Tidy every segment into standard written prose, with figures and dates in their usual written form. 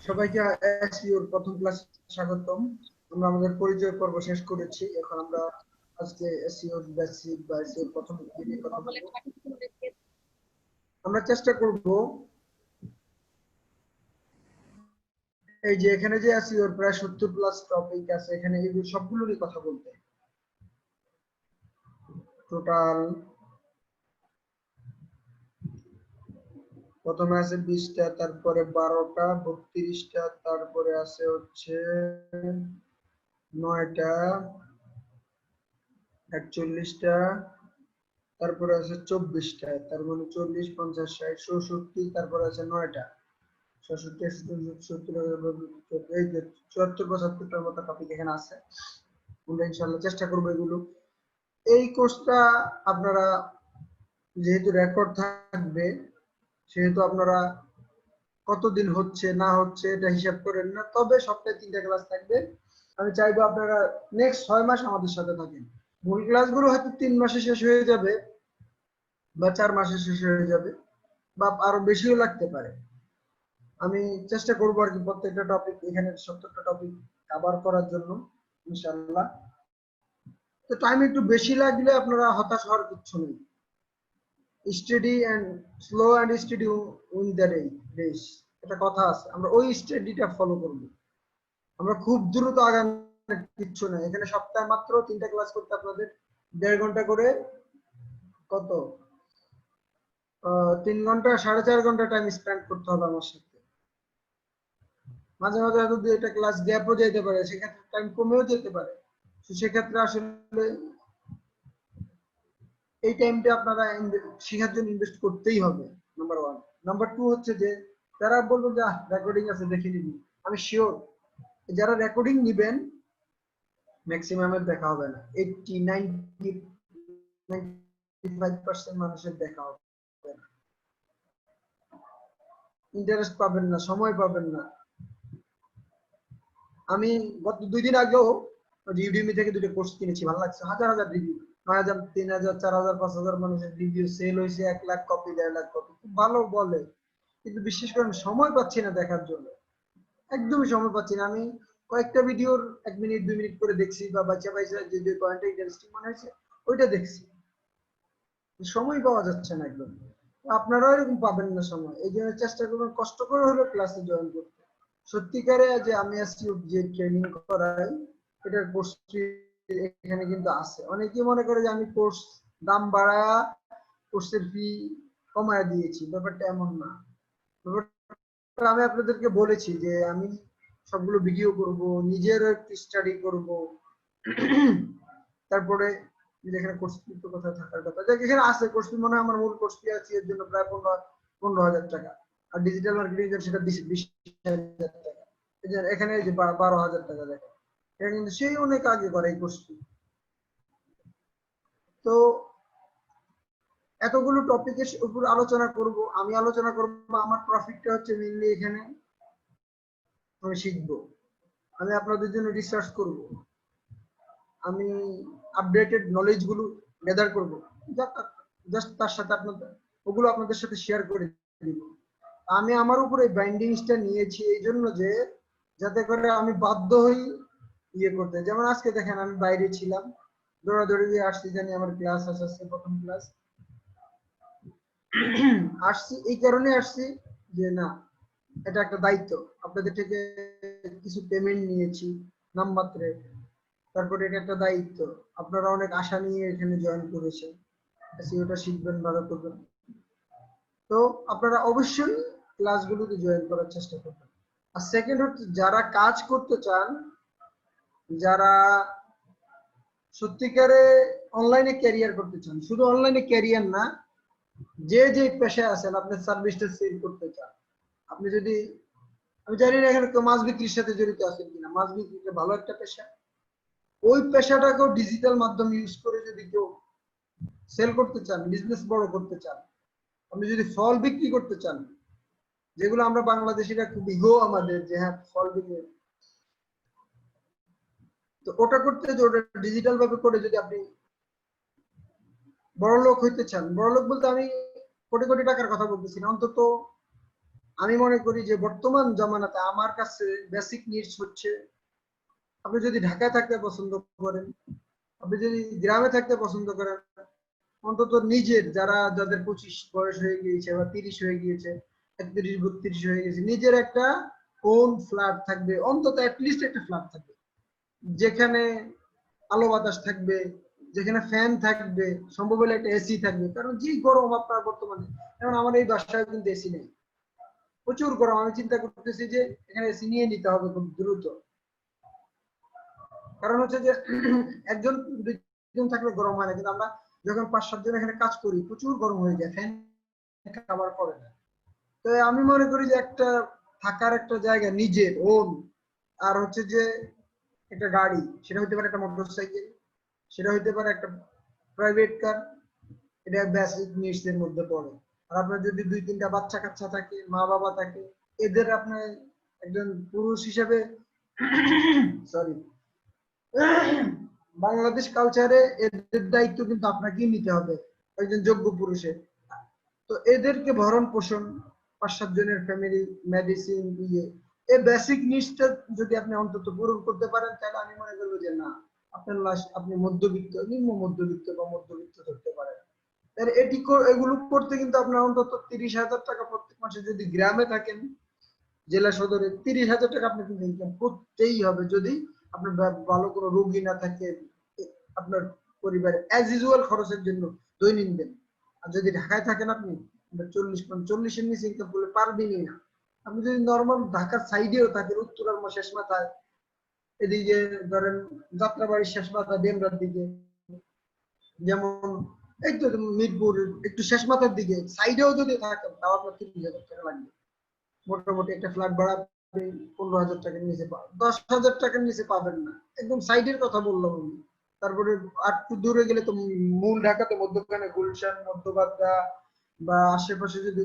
সবাইকে এসইওর প্রথম ক্লাসে স্বাগতম। আমরা আমাদের পরিচয় পর্ব শেষ করেছি। এখন আমরা আজকে এসইওর বেসিক বা এসইওর প্রথম দিনে কথা বলবো। আমরা চেষ্টা করব এই যে এখানে যে এসইওর প্রায় 70 প্লাস টপিক আছে, এখানে এই সবগুলো নিয়ে কথা বলতে। টোটাল প্রথমে আছে 20টা, তারপরে 12টা, 32টা, তারপরে আছে হচ্ছে 9টা, 41টা, তারপরে আছে 24টা, তার মানে 40, 50, 60, 67, তারপরে আছে 9টা, 67, 70, এই যে 74, 75টার মতো টপিক এখানে আছে। আমরা ইনশাআল্লাহ চেষ্টা করবো এগুলো। এই কোর্সটা আপনারা যেহেতু রেকর্ড থাকবে, সেহেতু আপনারা কতদিন হচ্ছে না হচ্ছে এটা হিসাব করেন না, তবে সপ্তাহে 3টা ক্লাস থাকবে। আমি চাইবো আপনারা নেক্সট 6 মাস আমাদের সাথে থাকেন। মূল ক্লাসগুলো হয়তো 3 মাসে শেষ হয়ে যাবে বা 4 মাসে শেষ হয়ে যাবে বা আরো বেশিও লাগতে পারে। আমি চেষ্টা করবো আর কি প্রত্যেকটা টপিক, এখানে 70টা টপিক কভার করার জন্য ইনশাআল্লাহ। তো টাইম একটু বেশি লাগলে আপনারা হতাশ হওয়ার কিছু নেই। Study and slow and study win the race, এটা কথা আছে। আমরা ওই স্টাডিটা ফলো করব। আমরা খুব দ্রুত আগানোর কিচ্ছু নাই। এখানে সপ্তাহে মাত্র 3টা ক্লাস করতে আপনাদের 1.5 ঘন্টা করে, কত 3 ঘন্টা 4.5 ঘন্টা টাইম স্পেন্ড করতে হবে আমার সাথে। মাঝে মাঝে যদি এটা ক্লাস গ্যাপও যেতে পারে, সেক্ষেত্রে টাইম কমেও যেতে পারে। তো সেক্ষেত্রে আসলে এই টাইমটা আপনারা শেখার জন্য ইনভেস্ট করতেই হবে, নাম্বার 1। নাম্বার 2 হচ্ছে যে যারা বলবেন যে রেকর্ডিং আছে দেখে নিবি, আমি শিওর যারা রেকর্ডিং নিবেন ম্যাক্সিমামের দেখা হবে না। 80, 90, 95% মানুষের দেখা হবে না। ইন্টারেস্ট পাবেন না, সময় পাবেন না। আমি গত 2 দিন আগেও ইউডেমি থেকে 2টা কোর্স কিনেছি, ভালো লাগছে। হাজার হাজার রিভিউ, 9,000, 3,000, 4,000, 5,000 মানুষের রিভিউ, সেল হয়েছে 1 লাখ কপি, 1.5 লাখ কপি, খুব ভালো বলে। কিন্তু বিশেষ করে আমি সময় পাচ্ছি না দেখার জন্য, একদমই সময় পাচ্ছি না। আমি কয়েকটা ভিডিওর 1 মিনিট 2 মিনিট করে দেখছি, বা বাচ্চা পাইছে যে পয়েন্টটা ইন্টারেস্টিং মনে হয়েছে ওইটা দেখছি। সময় পাওয়া যাচ্ছে না একদম। আপনারাও এরকম পাবেন না সময়। এই জন্য চেষ্টা করবেন কষ্ট করে হলেও ক্লাসে জয়েন করতে। সত্যিকারে যে আমি আজকে যে ট্রেনিং করাই, এটার কোর্স এখানে কিন্তু আছে। অনেকেই মনে করে যে আমি কোর্স দাম বাড়ায়া কোর্সের ফি কমায় দিয়েছি, ব্যাপারটা এমন না। ব্যাপারটা আমি আপনাদেরকে বলেছি যে আমি সবগুলো ভিডিও করব, নিজেরও একটু স্টাডি করব। তারপরে যেখানে কোর্স ফি তো কোথায় থাকার কথা, যেখানে আছে কোর্স ফি, মনে হয় আমার মূল কোর্স ফি আছে এর জন্য প্রায় 15,000 টাকা, আর ডিজিটাল মার্কেটিং এর সেটা 20,000 টাকা। এখানে যে 12,000 টাকা দেখে, এটা কিন্তু সেই অনেক আগে করে এই কোর্স ফি। তো এতগুলো টপিকের উপর আলোচনা করব, আমি আলোচনা করব। আমার প্রফিটটা হচ্ছে মেইনলি এখানে আমি শিখবো, আমি আপনাদের জন্য রিসার্চ করব, আমি আপডেটেড নলেজ গুলো গ্যাদার করবো, জাস্ট তার সাথে আপনাদের ওগুলো আপনাদের সাথে শেয়ার করে দিব। আমি আমার উপরে বাইন্ডিংসটা নিয়েছি এই জন্য যে যাতে করে আমি বাধ্য হই ইয়ে করতে। যেমন আজকে দেখেন আমি বাইরে ছিলাম, দৌড়াদৌড়ি দিয়ে আসছি, জানি আমার ক্লাস আছে প্রথম ক্লাস। আসছি এই কারণে আসছি যে না, এটা একটা দায়িত্ব। আপনাদের থেকে কিছু পেমেন্ট নিয়েছি নামমাত্রে, তারপরে এটা একটা দায়িত্ব। আপনারা অনেক আশা নিয়ে এখানে জয়েন করেছেন, এসইওটা শিখবেন, ভালো করবেন। তো আপনারা অবশ্যই ক্লাসগুলোতে জয়েন করার চেষ্টা করবেন। আর সেকেন্ড হচ্ছে যারা কাজ করতে চান, যারা সত্যিকারে অনলাইনে ক্যারিয়ার করতে চান, শুধু অনলাইনে ক্যারিয়ার না, যে পেশায় আছেন, আপনি সার্ভিসটা সেল করতে চান, আপনি যদি, আমি জানি না এখানে কেউ মাছ বিক্রির সাথে জড়িত আছেন কিনা, মাছ বিক্রিটা ভালো একটা পেশা। ওই পেশাটাকেও ডিজিটাল মাধ্যম ইউজ করে যদি কেউ সেল করতে চান, বিজনেস বড় করতে চান, আপনি যদি ফল বিক্রি করতে চান, যেগুলো আমরা বাংলাদেশিরা খুব ইগো আমাদের যে হ্যাঁ ফল বিক্রি, তো ওটা করতে যে ওটা ডিজিটাল ভাবে করে যদি আপনি বড় লোক হইতে চান, বড় লোক বলতে আমি কোটি কোটি টাকার কথা বলতেছি না, অন্তত আমি মনে করি যে বর্তমান জামানাতে আমার কাছে বেসিক নিডস হচ্ছে, আপনি যদি ঢাকায় থাকতে পছন্দ করেন, আপনি যদি গ্রামে থাকতে পছন্দ করেন, অন্তত নিজের যাদের 25 বয়স হয়ে গিয়েছে বা 30 হয়ে গিয়েছে, 31 32 হয়ে গেছে, নিজের একটা ওন ফ্ল্যাট থাকবে, অন্তত অ্যাটলিস্ট একটা ফ্ল্যাট থাকবে যেখানে আলো বাতাস থাকবে, যেখানে ফ্যান থাকবে, সম্ভব হলে একটা এসি থাকবে। কারণ যে গরম আপনার বর্তমানে, যেমন আমার এই বাসায় কিন্তু এসি নেই, প্রচুর গরম। আমি চিন্তা করতেছি যে এখানে এসি নিয়ে নিতে হবে খুব দ্রুত। কারণ হচ্ছে যে একজন দুজন থাকলে গরম হয় না, কিন্তু আমরা যখন 5-7 জন এখানে কাজ করি প্রচুর গরম হয়ে যায়, ফ্যান কাভার করে না। তো আমি মনে করি যে একটা থাকার একটা জায়গা নিজের ওন, আর হচ্ছে যে একটা গাড়ি, সেটা হতে পারে একটা মোটরসাইকেল, সেটা হইতে পারে একটা প্রাইভেট কার, এটা বেসিক নিডস এর মধ্যে পড়ে। আর আপনার যদি 2-3টা বাচ্চা কাচ্চা থাকে, মা বাবা থাকে, এদের আপনার একজন পুরুষ হিসেবে সরি, বাংলাদেশ কালচারে এদের দায়িত্ব কিন্তু আপনাকেই নিতে হবে একজন যোগ্য পুরুষের। তো এদেরকে ভরণ পোষণ, 5-7 জনের ফ্যামিলি, মেডিসিন দিয়ে এই বেসিক নিডসটা যদি আপনি অন্তত পূরণ করতে পারেন, তাহলে আমি মনে করবো যে না, আপনার আপনি মধ্যবিত্ত, নিম্ন মধ্যবিত্ত বা মধ্যবিত্ত ধরতে পারেন। এগুলো করতে কিন্তু আপনার অন্তত 30,000 টাকা প্রত্যেক মাসে, যদি গ্রামে থাকেন জেলা সদরে 30,000 টাকা আপনি কিন্তু ইনকাম করতেই হবে, যদি আপনার ভালো কোনো রোগী না থাকে, আপনার পরিবারে অ্যাজ ইউজুয়াল খরচের জন্য দৈনন্দিন। আর যদি ঢাকায় থাকেন আপনি 40-45 এর নিচে ইনকাম করলে পারবেনই না। আপনি যদি নর্মাল ঢাকার সাইডেও থাকেন, উত্তরার শেষ মাথায়, এদিকে ধরেন যাত্রাবাড়ির শেষ মাথা ডেমরার দিকে, যেমন এই তো মিরপুর একটু শেষ মাথার দিকে সাইডেও যদি থাকেন, তাও আপনার 30,000 টাকা লাগবে। মোটামুটি একটা ফ্ল্যাট ভাড়া 15,000 টাকার নিচে পাবেন, 10,000 টাকার নিচে পাবেন না। একদম সাইডের কথা বললাম আমি। তারপরে আর একটু দূরে গেলে তো মূল ঢাকাতে মধ্যখানে গুলশান, মধ্যবাড্ডা বা আশেপাশে যদি,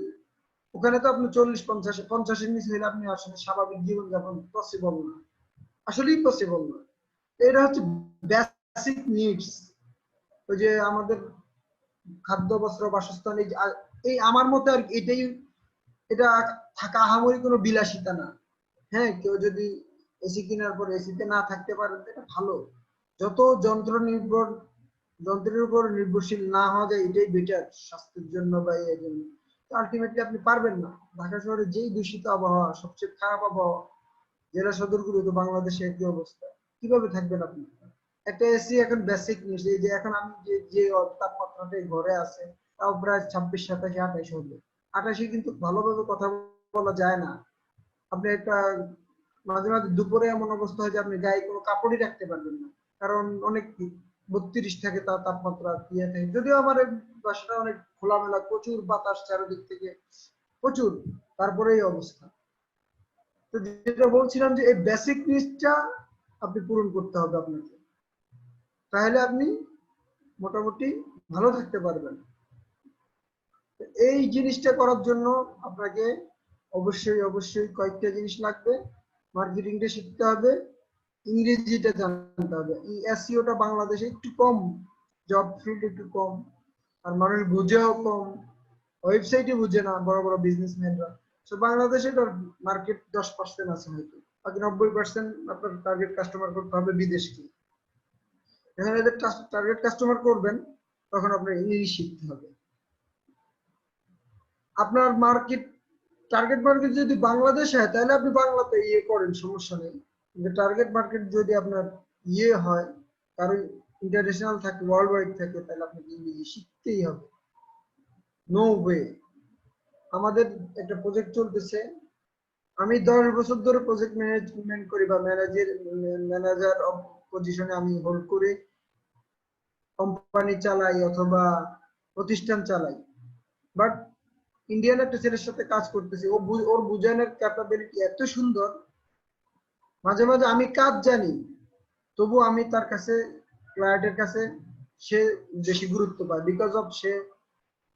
ওখানে তো আপনি 40-50-50-এর নিচে হলে আপনি আসলে স্বাভাবিক জীবনযাপন পসিবল না, আসলেই পসিবল না। এটা হচ্ছে বেসিক নিডস। ওই যে আমাদের খাদ্য, বস্ত্র, বাসস্থান, এই আমার মতে আর এটাই, এটা থাকা আহামরি কোনো বিলাসিতা না। হ্যাঁ, কেউ যদি এসি কেনার পর এসিতে না থাকতে পারেন, এটা ভালো। যত যন্ত্রের উপর নির্ভরশীল না হওয়া যায়, এটাই বেটার স্বাস্থ্যের জন্য বা এর জন্য। আলটিমেটলি আপনি পারবেন না। ঢাকা শহরে যেই দূষিত আবহাওয়া, সবচেয়ে খারাপ আবহাওয়া, জেলা সদরগুলো তো বাংলাদেশে একই অবস্থা, কিভাবে থাকবেন আপনি? একটা এসি এখন বেসিক নিডস। এই যে এখন আমি যে তাপমাত্রাটা ঘরে আছে, তাও প্রায় 26, 27, 28 হবে। 28 কিন্তু ভালোভাবে কথা বলা যায় না। আপনি একটা মাঝে মাঝে দুপুরে এমন অবস্থা হয় যে আপনি গায়ে কোনো কাপড়ই রাখতে পারবেন না, কারণ অনেক 32 থাকে তার তাপমাত্রা দিয়ে থাকে। যদিও আমার এই বাসাটা অনেক খোলামেলা, প্রচুর বাতাস চারিদিক থেকে, প্রচুর, তারপরে এই অবস্থা। তো যেটা বলছিলাম যে এই বেসিক নিডসটা আপনি পূরণ করতে হবে আপনাকে, তাহলে আপনি মোটামুটি ভালো থাকতে পারবেন। এই জিনিসটা করার জন্য আপনাকে অবশ্যই কয়েকটা জিনিস লাগবে। মার্কেটিংটা শিখতে হবে, ইংরেজিটা জানতে হবে। এই এসইওটা বাংলাদেশে একটু কম, জব ফিল্ড একটু কম, আর মানুষ বুঝেও কম, ওয়েবসাইটে বুঝে না বড় বড় বিজনেসম্যানরা। তো বাংলাদেশে মার্কেট 10% আছে হয়তো, বাকি 90% আপনার টার্গেট কাস্টমার করতে হবে বিদেশকে। এখানে যদি টার্গেট কাস্টমার করবেন, তখন আপনার ইংলিশ শিখতে হবে। আপনার টার্গেট মার্কেট যদি বাংলাদেশ হয়, তাহলে আপনি বাংলাতে ইয়ে করেন, সমস্যা নেই। কিন্তু টার্গেট মার্কেট যদি আপনার ইয়ে হয়, কারণ ইন্টারন্যাশনাল থাকে, ওয়ার্ল্ড ওয়াইড থাকে, তাহলে আপনাকে ইংরেজি শিখতেই হবে, নো ওয়ে। আমাদের একটা প্রজেক্ট চলতেছে, আমি 10 বছর ধরে প্রজেক্ট ম্যানেজমেন্ট করি বা ম্যানেজার পজিশনে আমি হোল্ড করে কোম্পানি চালাই অথবা প্রতিষ্ঠান চালাই। বাট ইন্ডিয়ান একটা ছেলের সাথে কাজ করতেছি, ওর বুঝানোর ক্যাপাবিলিটি এত সুন্দর, মাঝে মাঝে আমি কাজ জানি, তবু আমি তার কাছে, ক্লায়েন্টের কাছে সে বেশি গুরুত্ব পায়, বিকজ অফ সে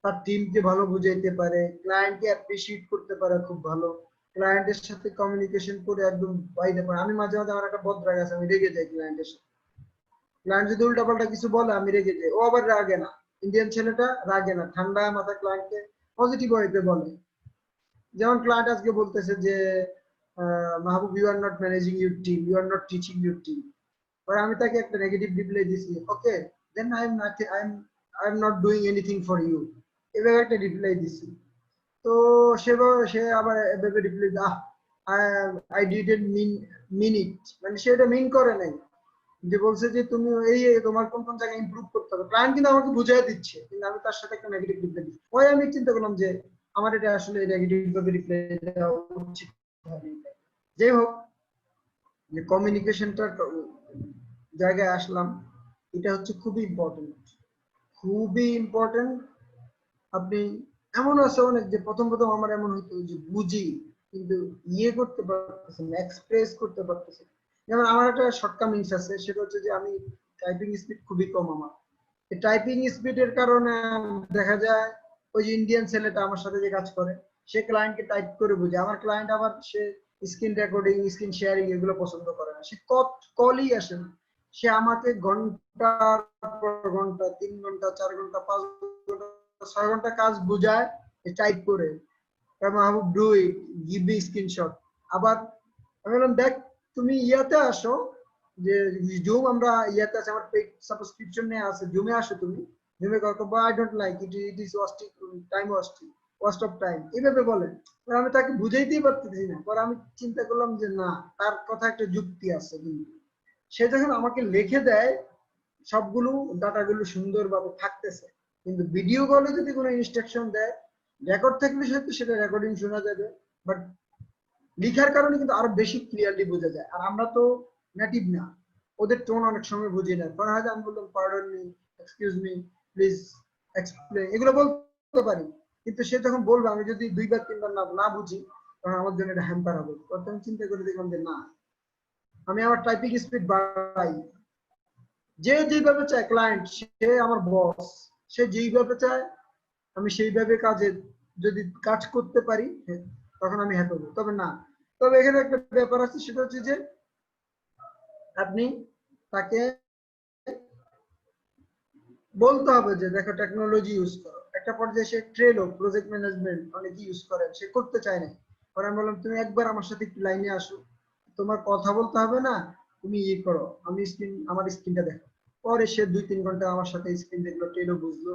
তার টিমকে ভালো বুঝাইতে পারে, ক্লায়েন্টকে অ্যাপ্রিশিয়েট করতে পারে খুব ভালো, ক্লায়েন্টের সাথে কমিউনিকেশন করে একদম বাইরে পারে। আমি মাঝে মাঝে আমার একটা বদরাগ আছে, আমি রেগে যাই ক্লায়েন্টের সাথে। ক্লায়েন্ট যদি উল্টাপাল্টা কিছু বলে, আমি রেগে যাই, ও আবার রাগে না। ইন্ডিয়ান ছেলেটা রাগে না, ঠান্ডা মাথা ক্লায়েন্টকে পজিটিভ ওয়েতে বলে। যেমন ক্লায়েন্ট আজকে বলতেছে যে Mahbub, you are not managing your team, you are not teaching your team. পরে আমি তাকে একটা নেগেটিভ রিপ্লাই দিছি, okay then I am not doing anything for you, এভাবে একটা রিপ্লাই দিছি। তো সে আবার এভাবে reply uh I didn't mean it, মানে সে এটা মিন করে নাই, যে বলছে যে তুমি তোমার কোন কোন জায়গায় ইমপ্রুভ করতে হবে। ক্লায়েন্ট কিন্তু আমাকে বুঝিয়ে দিচ্ছে, কিন্তু আমি তার সাথে একটা নেগেটিভ রিপ্লাই দিচ্ছি। ওই আমি চিন্তা করলাম যে আমার এটা আসলে নেগেটিভ ভাবে রিপ্লাই দেওয়া উচিত হয়নি। যাই হোক, যে কমিউনিকেশনটা জায়গায় আসলাম, এটা হচ্ছে খুবই ইম্পর্টেন্ট, খুবই ইম্পর্টেন্ট। আপনি এমন আছে অনেক, যে প্রথম প্রথম আমার এমন হইতো যে বুঝি কিন্তু করতে পারতেছি না, এক্সপ্রেস করতে পারতেছি। যেমন আমার একটা শর্টকামিংস আছে, সেটা হচ্ছে যে আমি টাইপিং স্পিড খুবই কম আমার। টাইপিং স্পিডের কারণে দেখা যায় ওই যে ইন্ডিয়ান ছেলেটা আমার সাথে যে কাজ করে, সে ক্লায়েন্টকে টাইপ করে বুঝে। আমার ক্লায়েন্ট আবার সে স্ক্রিন রেকর্ডিং, স্ক্রিন শেয়ারিং এগুলো পছন্দ করে না, সে কলই আসে না। সে আমাকে ঘন্টার পর ঘন্টা, 3 ঘন্টা, 4 ঘন্টা, 5 ঘন্টা, 6 ঘন্টা কাজ বুঝায় টাইপ করে, Mahbub do it, give me screenshot. আবার আমি বললাম, দেখ তুমি ইয়াতে আসো, যে জুম আমরা ইয়াতে আছে, আমার পেড সাবস্ক্রিপশন নিয়ে আছে, জুমে আসো তুমি, জুমে করো, but I don't like it, it is waste of time, এইভাবে বলেন। আমি তাকে বুঝাইতেই পারতেছি না। পরে আমি চিন্তা করলাম যে না, তার কথা একটা যুক্তি আছে। কিন্তু সে যখন আমাকে লিখে দেয়, সবগুলো ডাটাগুলো সুন্দরভাবে থাকতেছে, কিন্তু ভিডিও কলে যদি কোনো ইনস্ট্রাকশন দেয়, রেকর্ড থাকলে সেটা রেকর্ডিং শোনা যাবে, বাট লিখার কারণে কিন্তু আরো বেশি ক্লিয়ারলি বোঝা যায়। আর আমরা তো নেটিভ না, ওদের টোন অনেক সময় বুঝি না। পরে হয়তো আমি বললাম pardon me, excuse me, please explain, এগুলো বলতে পারি। কিন্তু সে যখন বলবে, আমি যদি 2 বার 3 বার না বুঝি, তখন আমার জন্য এটা হ্যাম্পার হবে। তখন আমি চিন্তা করে দেখলাম যে না, আমি আমার টাইপিং স্পিড বাড়াই। যে যেভাবে চায়, ক্লায়েন্ট সে আমার বস, সে যেইভাবে চায় আমি সেইভাবে যদি কাজ করতে পারি, তখন আমি হ্যাপি হবো। তবে না, তবে এখানে একটা ব্যাপার আছে, সেটা হচ্ছে যে আপনি তাকে বলতে হবে যে দেখো টেকনোলজি ইউজ করো। একটা পর্যায়ে সে ট্রেলো, প্রজেক্ট ম্যানেজমেন্ট অনেক ইউজ করে, সে করতে চায় না। পরে আমি বললাম, তুমি একবার আমার সাথে একটু লাইনে আসো, তোমার কথা বলতে হবে না, তুমি করো, আমার স্ক্রিনটা দেখো। পরে সে 2-3 ঘন্টা আমার সাথে স্ক্রিন দেখলো, ট্রেলো বুঝলো।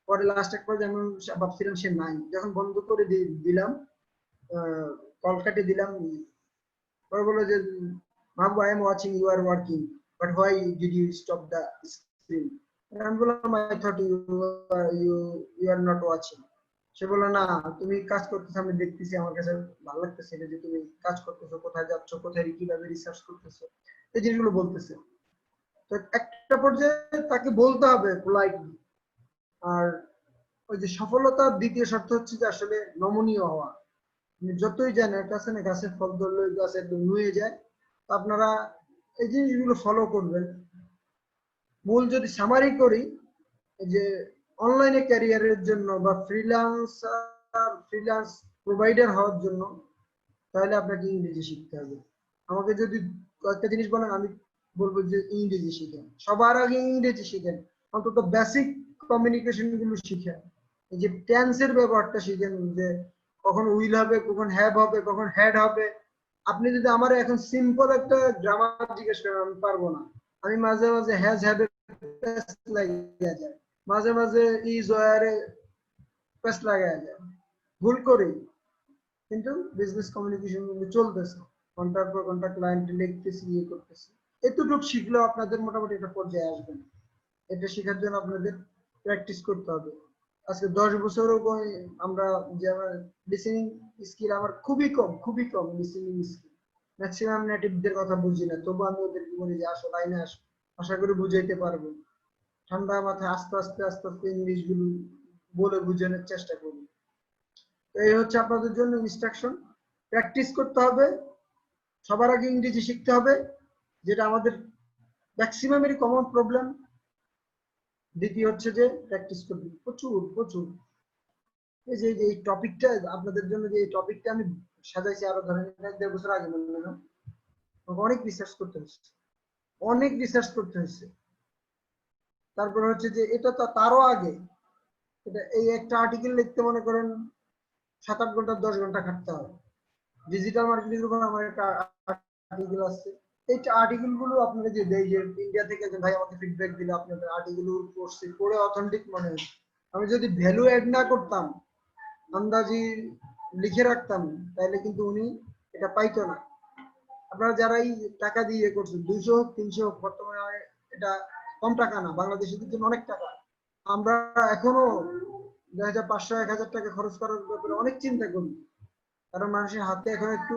পরে লাস্ট এক পর্যায়ে আমি ভাবছিলাম সে নাই, যখন বন্ধ করে দিলাম, কল কাটে দিলাম, পরে বললো যে Mahbub, I am watching you are working, but why did you stop the screen? আমি বললাম, I thought you are not watching. সে বললো, না তুমি কাজ করতেছো, আমি দেখতেছি, আমার কাছে ভালো লাগতেছে যে তুমি কাজ করতেছো, কোথায় যাচ্ছ, কোথায় কিভাবে রিসার্চ করতেছো, এই জিনিসগুলো বলতেছে। তো একটা পর্যায়ে তাকে বলতে হবে পোলাইটলি। আর ওই যে সফলতার দ্বিতীয় শর্ত হচ্ছে যে আসলে নমনীয় হওয়া। যতই জানেন, একটা আছে না, গাছের ফল ধরলে গাছ একদম নুয়ে যায়। তো আপনারা এই জিনিসগুলো ফলো করবেন। মূল যদি সামারি করি, যে অনলাইনে ক্যারিয়ারের জন্য বা ফ্রিল্যান্স প্রোভাইডার হওয়ার জন্য, তাহলে আপনাকে ইংরেজি শিখতে হবে। আমাকে যদি কয়েকটা জিনিস বলেন, আমি বলবো যে ইংরেজি শিখেন, সবার আগে ইংরেজি শিখেন, অন্তত বেসিক কমিউনিকেশন গুলো শিখেন। এই যে টেন্সের ব্যাপারটা শিখেন, যে কখন উইল হবে, কখন হ্যাভ হবে, কখন হ্যাড হবে। আপনি যদি আমার এখন সিম্পল একটা গ্রামার জিজ্ঞেস করেন, আমি পারবো না। আমি মাঝে মাঝে হ্যাজ হ্যাভ লাগিয়ে যায়, মাঝে মাঝে ইজ ওয়ারে পেস্ট লাগায় যায়, ভুল করি। কিন্তু বিজনেস কমিউনিকেশন কিন্তু চলতেছে, ঘন্টার পর ঘন্টা ক্লায়েন্ট লিখতেছি, করতেছি। এতটুকু শিখলেও আপনাদের মোটামুটি একটা পর্যায়ে আসবেন। এটা শেখার জন্য আপনাদের প্র্যাকটিস করতে হবে। আজকে 10 বছরও আমরা যে আমার লিসেনিং স্কিল আমার খুবই কম লিসেনিং স্কিল। ম্যাক্সিমাম নেটিভদের কথা বুঝি না, তবু আমি ওদেরকে বলি যে আসো, লাইনে আসো, আশা করি বুঝাইতে পারবো। ঠান্ডা মাথায় আস্তে আস্তে আস্তে আস্তে ইংলিশ গুলো বলে বুঝানোর চেষ্টা করি। তো এই হচ্ছে আপনাদের জন্য ইনস্ট্রাকশন। প্র্যাকটিস করতে হবে, সবার আগে ইংরেজি শিখতে হবে, যেটা আমাদের ম্যাক্সিমামেরই কমন প্রবলেম। দ্বিতীয় হচ্ছে যে প্র্যাকটিস করবেন প্রচুর প্রচুর। এই যে এই টপিকটা আপনাদের জন্য, যে এই টপিকটা আমি সাজাইছি, আরো ধরেন 1-1.5 বছর আগে মনে হয়, অনেক রিসার্চ করতে হয়েছে, অনেক রিসার্চ করতে হয়েছে। তারপরে হচ্ছে যে এটা তো তারও আগে, এটা এই একটা আর্টিকেল লিখতে মনে করেন 7-8 ঘন্টা 10 ঘন্টা খাটতে হয়। ডিজিটাল মার্কেটিং এর উপর আমার একটা আর্টিকেল আছে। এই আর্টিকেল গুলো আপনারা যে দেয় যে ইন্ডিয়া থেকে যে ভাই আমাকে ফিডব্যাক দিলে আপনাদের আর্টিকেল পড়ছি পড়ে অথেন্টিক মনে হয়। আমি যদি ভ্যালু অ্যাড না করতাম, আন্দাজি লিখে রাখতাম, তাহলে কিন্তু উনি এটা পাইতো না। আপনারা যারা এই টাকা দিয়ে করছেন 200 হোক 300 হোক, বর্তমানে এটা কম টাকা না, বাংলাদেশের জন্য অনেক টাকা। আমরা এখনো 500-1000 টাকা খরচ করার ব্যাপারে অনেক চিন্তা করি, কারণ মানুষের হাতে এখন একটু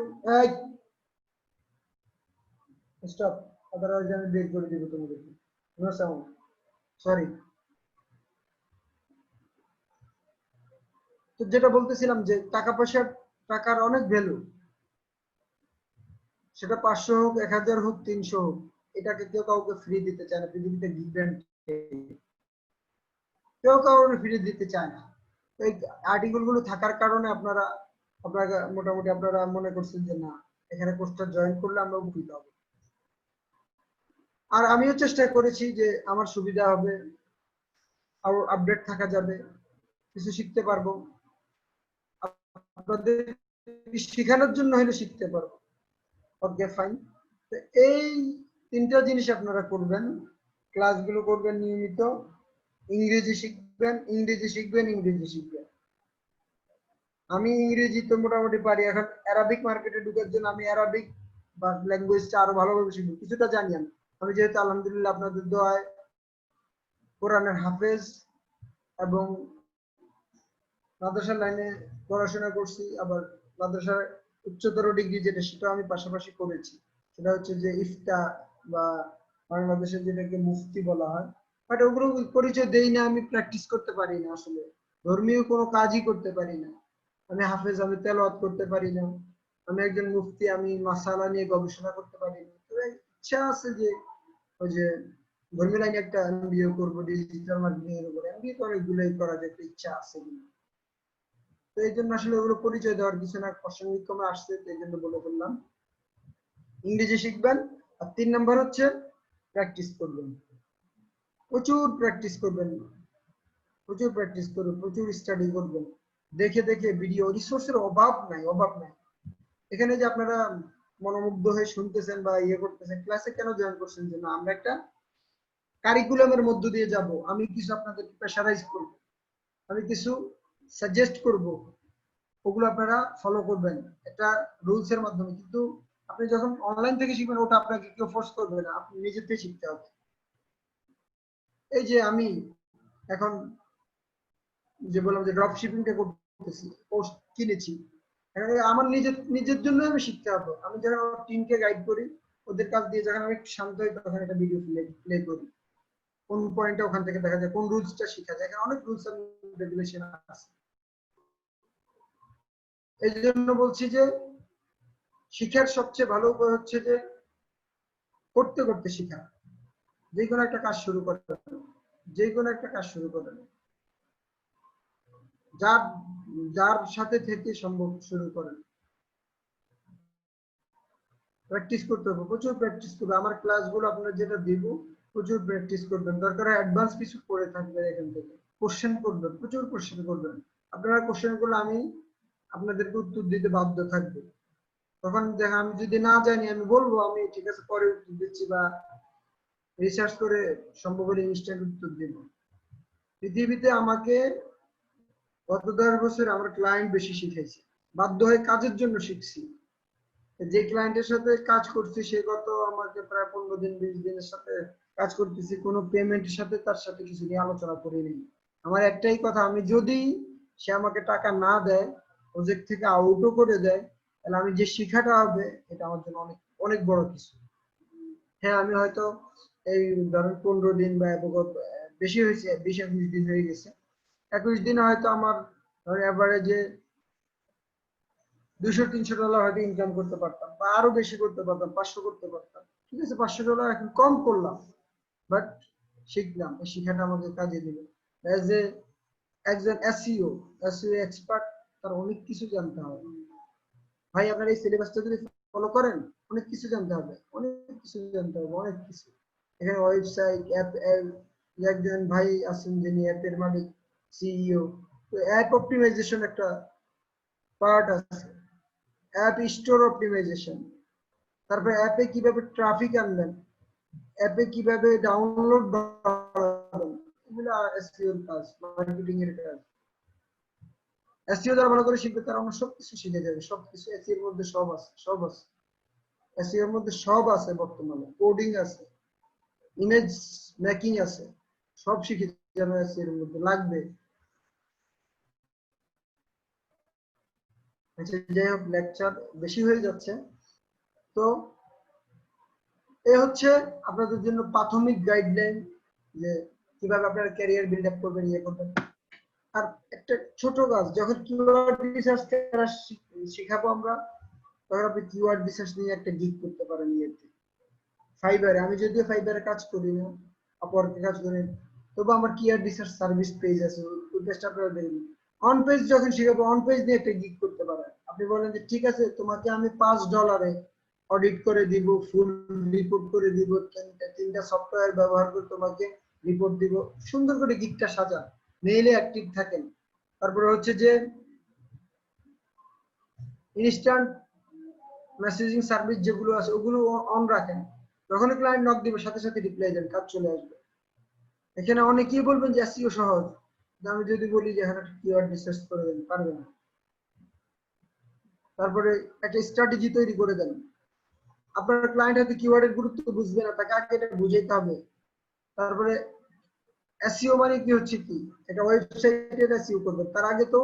স্টপ, আদারওয়াইজ আমি বের করে দিব তোমাদেরকে। No sound, sorry. তো যেটা বলতেছিলাম যে টাকা পয়সার, টাকার অনেক ভ্যালু, সেটা 500 হোক 1000 হোক 300 হোক, এটাকে কেউ কাউকে ফ্রি দিতে চায় না। পৃথিবীতে গিভ এন্ড কেউ কাউকে ফ্রি দিতে চায় না। এই আর্টিকেল গুলো থাকার কারণে আপনারা মোটামুটি আপনারা মনে করছেন যে না, এখানে কোর্সটা জয়েন করলে আমরা উপকৃত হব। আর আমিও চেষ্টা করেছি যে আমার সুবিধা হবে, আর আপডেট থাকা যাবে, কিছু শিখতে পারবো, আপনাদের শেখানোর জন্য হলে শিখতে পারবো। Okay fine. তো এই 3টা জিনিস আপনারা করবেন, ক্লাসগুলো করবেন নিয়মিত, ইংরেজি শিখবেন, ইংরেজি শিখবেন, ইংরেজি শিখবেন। আমি ইংরেজি তো মোটামুটি পারি। এখন অ্যারাবিক মার্কেটে ঢুকার জন্য আমি অ্যারাবিক বা ল্যাঙ্গুয়েজটা আরো ভালোভাবে শিখবো, কিছুটা জানি আমি যেহেতু আলহামদুলিল্লাহ আপনাদের দোয়ায় কোরআনের হাফেজ এবং মাদ্রাসার লাইনে পড়াশোনা করছি, আবার মাদ্রাসার উচ্চতর ডিগ্রি যেটা সেটা আমি পাশাপাশি করেছি। সেটা হচ্ছে যে ইফতা বা বাংলাদেশে যেটাকে মুফতি বলা হয়, বাট ওগুলো পরিচয় দেই না, আমি প্র্যাকটিস করতে পারি না। আসলে ধর্মীয় কোনো কাজই করতে পারি না। আমি হাফেজ, আমি তেলাওয়াত করতে পারি না। আমি একজন মুফতি, আমি মাসালা নিয়ে গবেষণা করতে পারি না। তবে ইচ্ছা আছে যে ওই যে ধর্মীয় লাইনে একটা এমবিএ করবো, ডিজিটাল মার্কেটিং এর উপরে এমবিএ তো অনেকগুলোই করার একটা ইচ্ছা আছে। তো এই জন্য আসলে ওগুলো পরিচয় দেওয়ার কিছু না, প্রাসঙ্গিক ক্রমে আসছে, এই জন্য বলে ফেললাম। ইংরেজি শিখবেন। আর 3 নাম্বার হচ্ছে প্র্যাকটিস করবেন, প্রচুর প্র্যাকটিস করবেন, প্রচুর প্র্যাকটিস করবেন, প্রচুর স্টাডি করবেন, দেখে দেখে ভিডিও। রিসোর্সের অভাব নাই, অভাব নাই। এখানে যে আপনারা মনোমুগ্ধ হয়ে শুনতেছেন বা ইয়ে করতেছেন, ক্লাসে কেন জয়েন করছেন? যে না, আমরা একটা কারিকুলামের মধ্য দিয়ে যাব, আমি কিছু আপনাদের প্রেশারাইজ করব, আমি কিছু সাজেস্ট করব, ওগুলো আপনারা ফলো করবেন একটা রুলস এর মাধ্যমে। কিন্তু আপনি যখন অনলাইন থেকে শিখবেন, ওটা আপনাকে কেউ ফোর্স করবে না, আপনি নিজের থেকে শিখতে হবে। এই যে আমি এখন যে বললাম যে ড্রপ শিপিংটা করতেছি, কোর্স কিনেছি, এখন আমার নিজের জন্য আমি শিখতে হবে। আমি যখন আমার টিমকে গাইড করি, ওদের কাছ দিয়ে যখন আমি শান্ত হই, তখন একটা ভিডিও প্লে করি, কোন পয়েন্টটা ওখান থেকে দেখা যায়, কোন রুলসটা শেখা যায়। এখানে অনেক রুলস এন্ড রেগুলেশন আছে। এই জন্য বলছি যে শিখার সবচেয়ে ভালো উপায় হচ্ছে যে করতে করতে শেখা। যে কোনো একটা কাজ শুরু করেন, যে কোনো একটা কাজ শুরু করেন, যার যার সাথে থেকে সম্ভব শুরু করেন। প্র্যাকটিস করতে হবে, প্রচুর প্র্যাকটিস করবে। আমার ক্লাসগুলো আপনারা যেটা দিব, প্রচুর প্র্যাকটিস করবেন, দরকার অ্যাডভান্স কিছু পড়ে থাকবে এখান থেকে। কোশ্চেন করবেন, প্রচুর কোশ্চেন করবেন। আপনারা কোশ্চেন করলে আমি আপনাদেরকে উত্তর দিতে বাধ্য থাকবো। তখন দেখা আমি যদি না জানি, আমি বলবো আমি ঠিক আছে পরে উত্তর দিচ্ছি, বা রিসার্চ করে সম্ভব হলে ইনস্ট্যান্ট উত্তর দিব। পৃথিবীতে আমাকে গত 10 বছর আমার ক্লায়েন্ট বেশি শিখেছে, বাধ্য হয়ে কাজের জন্য শিখছি। যে ক্লায়েন্টের সাথে কাজ করছি সে গত আমাকে প্রায় 15 দিন 20 দিনের সাথে কাজ করতেছি, কোনো পেমেন্টের সাথে তার সাথে কিছু নিয়ে আলোচনা করিনি। আমার একটাই কথা, আমি যদি সে আমাকে টাকা না দেয়, প্রজেক্ট থেকে আউটও করে দেয়, তাহলে আমি যে শিখাটা হবে এটা আমার জন্য অনেক অনেক বড় কিছু। হ্যাঁ, আমি হয়তো এই ধরেন 15 দিন বা বেশি হয়েছে, 20-21 দিন হয়ে গেছে, 21 দিনে হয়তো আমার ধরেন এভারেজে $200-300 হয়তো ইনকাম করতে পারতাম, বা আরো বেশি করতে পারতাম, 500 করতে পারতাম। ঠিক আছে, $500 এখন কম করলাম, বাট শিখলাম, এই শিখাটা আমাকে কাজে দিবে। এজ এ একজন এসইও এক্সপার্ট, তার অনেক কিছু জানতে হবে। ভাই আপনার এই সিলেবাসটা যদি ফলো করেন, অনেক কিছু জানতে হবে, অনেক কিছু জানতে হবে, অনেক কিছু। এখানে ওয়েবসাইট, অ্যাপ, একজন ভাই আছেন যিনি অ্যাপের মালিক, সিইও, তো অ্যাপ অপটিমাইজেশন একটা পার্ট আছে। অ্যাপ স্টোর অপটিমাইজেশন, তারপরে অ্যাপে কিভাবে ট্রাফিক আনবেন, অ্যাপে কিভাবে ডাউনলোড বাড়াবেন, এগুলো এসইও এর কাজ, মার্কেটিং এর কাজ। এসইও যারা ভালো করে শিখবে তারা আমরা সবকিছু শিখে যাবে, সবকিছু এসইও এর মধ্যে সব আছে, সব আছে এসইও এর মধ্যে, সব আছে। বর্তমানে কোডিং আছে, ইমেজ মেকিং আছে, সব শিখে যাবে এসইও এর মধ্যে, লাগবে। আচ্ছা, যাই হোক, লেকচার বেশি হয়ে যাচ্ছে। তো এ হচ্ছে আপনাদের জন্য প্রাথমিক গাইডলাইন, যে কিভাবে আপনারা ক্যারিয়ার বিল্ড আপ করবেন, ইয়ে করবেন। আর একটা ছোট কাজ, যখন কিওয়ার্ড রিসার্চ করা শিখাবো আমরা, তখন আপনি কিওয়ার্ড রিসার্চ নিয়ে একটা গিগ করতে পারেন ইয়েতে, ফাইবারে। আমি যদিও ফাইবারে কাজ করি না, আপওয়ার্কে কাজ করি, তবু আমার কিওয়ার্ড রিসার্চ সার্ভিস পেজ আছে, ওই পেজটা আপনারা দেখবেন। অন পেজ যখন শিখাবো, অন পেজ নিয়ে একটা গিগ করতে পারেন। আপনি বলেন যে ঠিক আছে, তোমাকে আমি $5 অডিট করে দিব, ফুল রিপোর্ট করে দিব, তিনটা সফটওয়্যার ব্যবহার করে তোমাকে রিপোর্ট দিব, সুন্দর করে গিগটা সাজান, মেইলে অ্যাক্টিভ থাকেন। তারপরে হচ্ছে যে ইনস্ট্যান্ট মেসেজিং সার্ভিস যেগুলো আছে ওগুলো অন রাখেন, যখন ক্লায়েন্ট নক দিবে সাথে সাথে রিপ্লাই দেন, কাজ চলে আসবে। এখানে অনেকেই বলবেন যে এসইও সহজ, আমি যদি বলি যে হ্যাঁ কিওয়ার্ড রিসার্চ করে দেন, পারবে না। তারপরে একটা স্ট্র্যাটেজি তৈরি করে দেন। আপনার ক্লায়েন্ট হয়তো কিওয়ার্ডের গুরুত্ব বুঝবে না, তাকে আগে এটা বুঝাইতে হবে। তারপরে এসইও মানে কি হচ্ছে কি, একটা ওয়েবসাইটের এসইও করবেন, তার আগে তো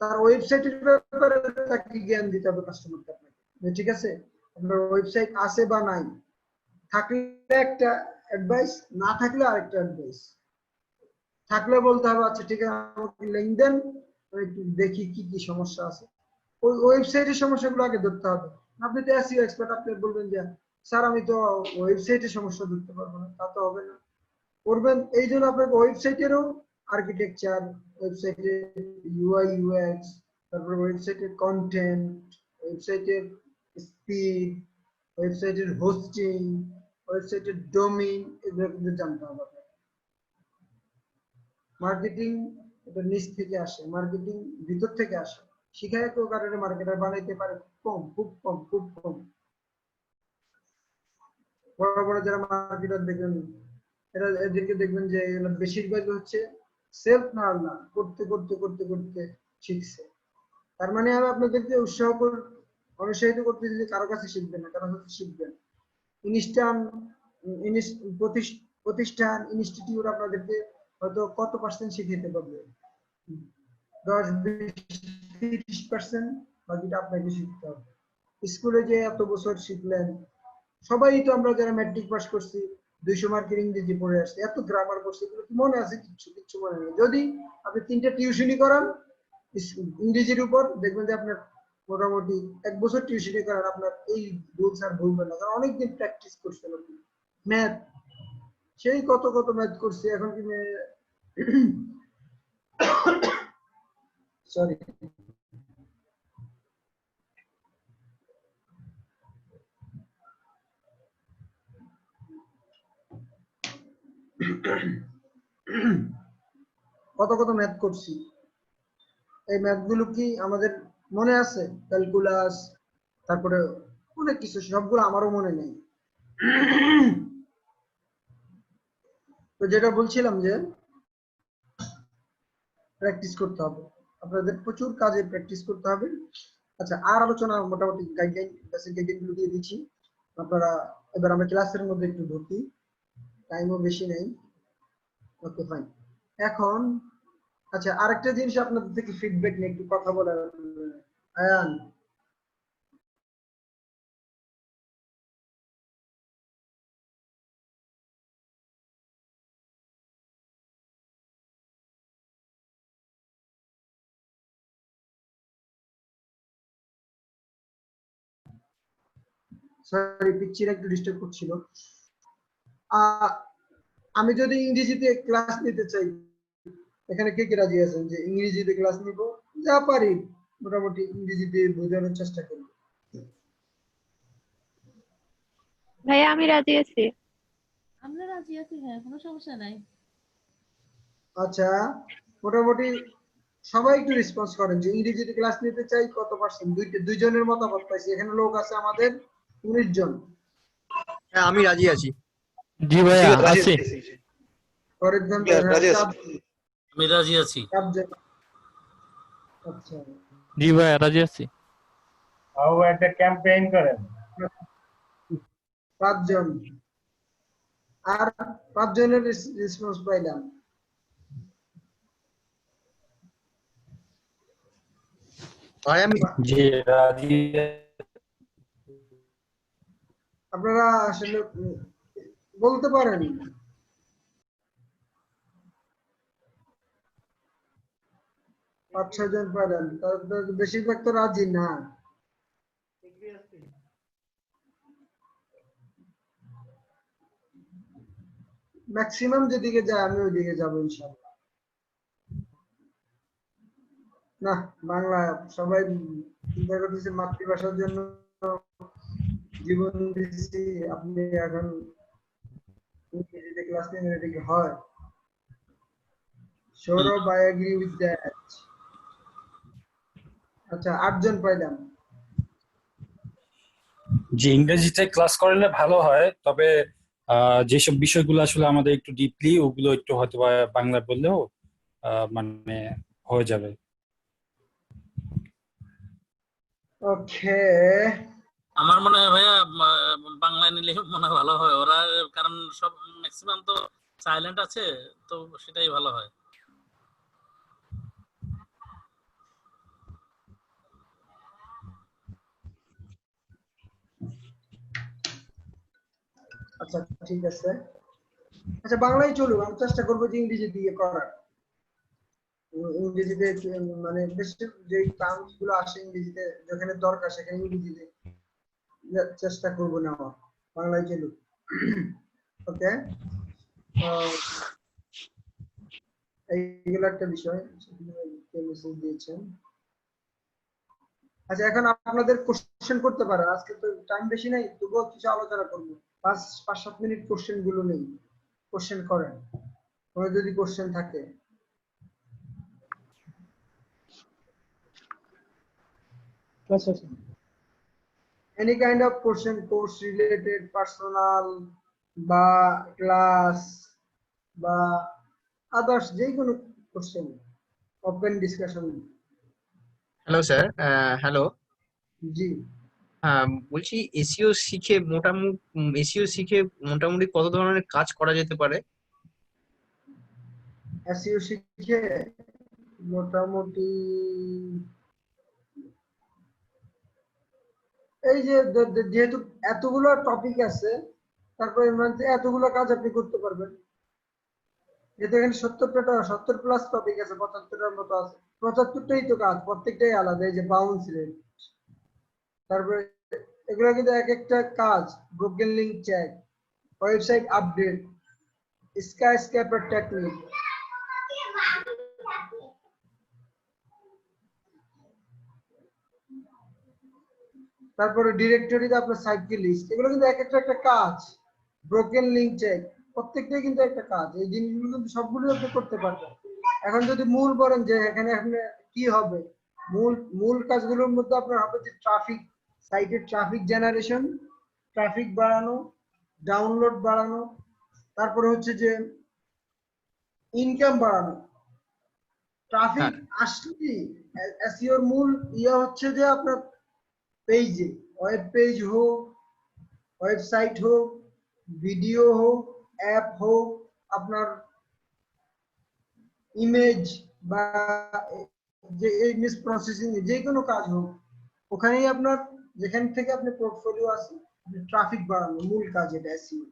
তার ওয়েবসাইটের ব্যাপারে তাকে জ্ঞান দিতে হবে কাস্টমারকে আপনাকে, ঠিক আছে? আপনার ওয়েবসাইট আছে বা নাই, থাকলে একটা অ্যাডভাইস, না থাকলে আরেকটা অ্যাডভাইস। থাকলে বলতে হবে আচ্ছা ঠিক আছে, আমাকে লিংক দেন, একটু দেখি কি কি সমস্যা আছে, ওই ওয়েবসাইটের সমস্যাগুলো আগে ধরতে হবে। আপনি তো এসইও এক্সপার্ট, আপনি বলবেন যে স্যার আমি তো ওয়েবসাইটের সমস্যা ধরতে পারবো না, তা তো হবে না। করবেন এই জন্য আপনাকে ওয়েবসাইটেরও আর্কিটেকচার, ওয়েবসাইটের ইউআই ইউএক্স, তারপর ওয়েবসাইটের কন্টেন্ট, ওয়েবসাইটের স্পিড, ওয়েবসাইটের হোস্টিং, ওয়েবসাইটের ডোমেইন, এগুলো কিন্তু জানতে হবে। মার্কেটিং এটা নিচ থেকে আসে, মার্কেটিং ভিতর থেকে আসে, শিখায় কেউ কারণে মার্কেটার বানাইতে পারে কম, খুব কম, খুব কম। বড় বড় যারা মার্কেটার দেখবেন, এরা এদেরকে দেখবেন যে বেশিরভাগ হচ্ছে সেলফ না করতে করতে করতে করতে শিখছে। তার মানে আমি আপনাদেরকে অনুৎসাহিত করতেছি যে কারো কাছে শিখবেন না, কারো কাছে শিখবেন। প্রতিষ্ঠান ইনস্টিটিউট আপনাদেরকে হয়তো কত পার্সেন্ট শিখাতে পারবে, 10-20-30%, বাকিটা আপনাকে শিখতে হবে। স্কুলে যে এত বছর শিখলেন, সবাই তো আমরা যারা ম্যাট্রিক পাস করছি 200 মার্কের ইংরেজি পড়ে আসছে, এত গ্রামার করছি, এগুলো কি মনে আছে? কিচ্ছু মনে নেই। যদি আপনি 3টা টিউশনি করান ইংরেজির উপর, দেখবেন যে আপনার মোটামুটি 1 বছর টিউশনি করান, আপনার এই রুলস আর ভুলবেন না, কারণ অনেকদিন প্র্যাকটিস করছেন আপনি। ম্যাথ, সেই কত কত ম্যাথ করছি, এখন কি সরি, কত কত ম্যাথ করছি, এই ম্যাথ গুলো কি আমাদের মনে আছে? ক্যালকুলাস, তারপরে অনেক কিছু, সবগুলো আমারও মনে নেই। তো যেটা বলছিলাম যে প্র্যাকটিস করতে হবে, আপনাদের প্রচুর কাজে প্র্যাকটিস করতে হবে। আচ্ছা, আর আলোচনা মোটামুটি গাইডলাইন, বেসিক গাইডলাইন গুলো দিয়ে দিচ্ছি আপনারা। এবার আমরা ক্লাসের মধ্যে একটু ঢুকি, টাইমও বেশি নেই। Okay fine. এখন আচ্ছা, আরেকটা জিনিস আপনাদের থেকে ফিডব্যাক নিয়ে একটু কথা বলার, আয়ান সরি, পিচ্চিরা একটু ডিস্টার্ব করছিল। আমি যদি ইংরেজিতে ক্লাস নিতে চাই, এখানে কে কে রাজি আছেন যে ইংরেজিতে ক্লাস নিব? যা পারি মোটামুটি ইংরেজিতে বোঝানোর চেষ্টা করি। ভাইয়া আমি রাজি আছি। আমরা রাজি আছি, হ্যাঁ, কোনো সমস্যা নাই। আচ্ছা, মোটামুটি সবাই একটু রেসপন্স করেন যে ইংরেজিতে ক্লাস নিতে চাই কত পার্সেন্ট। দুইজনের মতামত পাইছি, এখানে লোক আছে আমাদের 19 জন। হ্যাঁ আমি রাজি আছি। জি ভাইয়া আছি। ফরিদ খান আমি রাজি আছি। আচ্ছা জি ভাইয়া রাজি আছি। একটা ক্যাম্পেইন করেন। 5 জন, আর 5 জনের রেসপন্স পাইলাম। ভাই আমি জি রাজি। আপনারা আসলে বলতে পারেন। 5-6 জন পারেন, তার বেশিরভাগ তো রাজি না। ম্যাক্সিমাম যেদিকে যায় আমি ওইদিকে যাবো ইনশাআল্লাহ। না, বাংলা সবাই চিন্তা করতেছে মাতৃভাষার জন্য জীবন দিচ্ছি, আপনি এখন ইংরেজিতে ক্লাস নেন, এটা কি হয়? Sourav, I agree with that. আচ্ছা 8 জন পাইলাম। যে ইংরেজিতে ক্লাস করলে ভালো হয়, তবে যেসব বিষয়গুলো আসলে আমাদের একটু ডিপলি, ওগুলো একটু হয়তো বাংলা বললেও মানে হয়ে যাবে। ওকে, আমার মনে হয় ভাইয়া বাংলায় নিলে মনে হয় ভালো হয় ওরা, কারণ সব ম্যাক্সিমাম তো সাইলেন্ট আছে, তো সেটাই ভালো হয়। আচ্ছা ঠিক আছে। আচ্ছা বাংলায় চলুক, আমি চেষ্টা করবো যে ইংরেজি দিয়ে করার। ইংরেজিতে মানে বেশি যে টার্মস গুলো আসে ইংরেজিতে, যেখানে দরকার সেখানে ইংরেজিতে চেষ্টা করবো নেওয়া। বাংলায় চলুক। ওকে, এইগুলো একটা বিষয় মেসেজ দিয়েছেন। আচ্ছা এখন আপনাদের কোশ্চেন করতে পারেন, আজকে তো টাইম বেশি নাই, তবুও কিছু আলোচনা করবো। 5-7 মিনিট কোশ্চেন গুলো নেই, কোশ্চেন করেন কোনো যদি কোশ্চেন থাকে। any kind of question, course related, personal বা ক্লাস বা আদার্স যে কোনো question, open discussion. Hello sir. Hello. জি, বলছি এসইও শিখে মোটামুটি কত ধরনের কাজ করা যেতে পারে? এসইও শিখে মোটামুটি এই যে যেহেতু এতগুলো টপিক আছে, তারপরে এতগুলো কাজ আপনি করতে পারবেন। যেহেতু এখানে 70 প্লাস টপিক আছে, 75টার মতো আছে, 75টাই তো কাজ, প্রত্যেকটাই আলাদা। এই যে বাউন্স রেট, তারপরে এগুলো কিন্তু এক একটা কাজ, broken link check, website update, skyscraper technique, তারপরে ডিরেক্টরিতে আপনার সাইটকে লিস্ট, এগুলো কিন্তু এক একটা কাজ। ব্রোকেন লিঙ্ক চেক, প্রত্যেকটাই কিন্তু একটা কাজ। এই জিনিসগুলো কিন্তু সবগুলো আপনি করতে পারবেন। এখন যদি মূল বলেন যে এখানে আপনি কি হবে, মূল কাজগুলোর মধ্যে আপনার হবে যে ট্রাফিক, সাইটের ট্রাফিক জেনারেশন, ট্রাফিক বাড়ানো, ডাউনলোড বাড়ানো, তারপরে হচ্ছে যে ইনকাম বাড়ানো। ট্রাফিক আসলে এসইওর মূল হচ্ছে যে আপনার পেজে, ওয়েব পেজ হোক, ওয়েবসাইট হোক, ভিডিও হোক, অ্যাপ হোক, আপনার ইমেজ বা যে ইমেজ প্রসেসিং যে কোনো কাজ হোক, ওখানেই আপনার যেখান থেকে আপনি পোর্টফোলিও আছে, ট্রাফিক বাড়ানো মূল কাজ। এটা এসইও,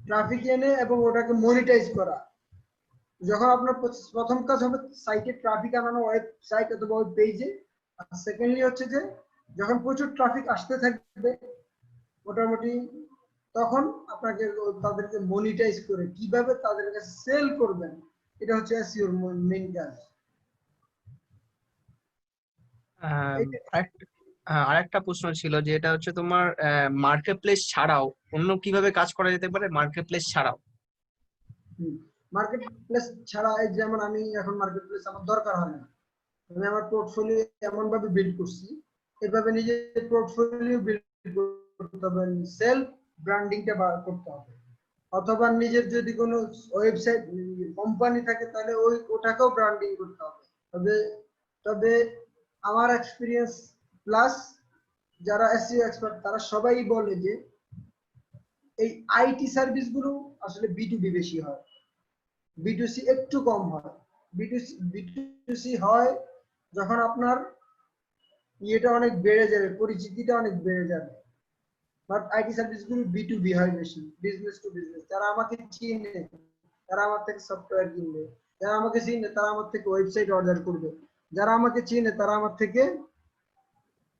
ট্রাফিক এনে এবং ওটাকে মনিটাইজ করা। যখন আপনার প্রথম কাজ হবে সাইটে ট্রাফিক আনানো, ওয়েবসাইট অথবা ওয়েব পেজে। আর সেকেন্ডলি হচ্ছে যে যখন প্রচুর ট্রাফিক আসতে থাকবে মোটামুটি, তখন আপনাকে তাদেরকে মনিটাইজ করে কিভাবে তাদের কাছে সেল করবেন, এটা হচ্ছে এসইওর মেইন কাজ। আরেকটা প্রশ্ন ছিল যে এটা হচ্ছে তোমার মার্কেট প্লেস ছাড়াও অন্য কিভাবে কাজ করা যেতে পারে, মার্কেট প্লেস ছাড়াও? মার্কেট প্লেস ছাড়া এই যেমন আমি এখন মার্কেট প্লেস আমার দরকার হয় না, আমি আমার পোর্টফোলিও এমন ভাবে বিল্ড করছি, এভাবে নিজের পোর্টফোলিও বিল্ড করতে হবে, সেলফ ব্র্যান্ডিংটা করতে হবে, অথবা নিজের যদি কোনো ওয়েবসাইট কোম্পানি থাকে তাহলে ওটাকেও ব্র্যান্ডিং করতে হবে। তবে তবে আমার এক্সপিরিয়েন্স প্লাস যারা এসইও এক্সপার্ট তারা সবাই বলে যে এই আইটি সার্ভিস গুলো আসলে বিটুবি বেশি হয়, বিটুসি একটু কম হয়। বিটুসি হয় যখন আপনার ইয়েটা অনেক বেড়ে যাবে, পরিচিতিটা অনেক বেড়ে যাবে। বাট আইটি সার্ভিস গুলো বিটুবি হয় বেশি, বিজনেস টু বিজনেস। যারা আমাকে চিনে তারা আমার থেকে সফটওয়্যার কিনবে, যারা আমাকে চিনে তারা আমার থেকে ওয়েবসাইট অর্ডার করবে, যারা আমাকে চিনে তারা আমার থেকে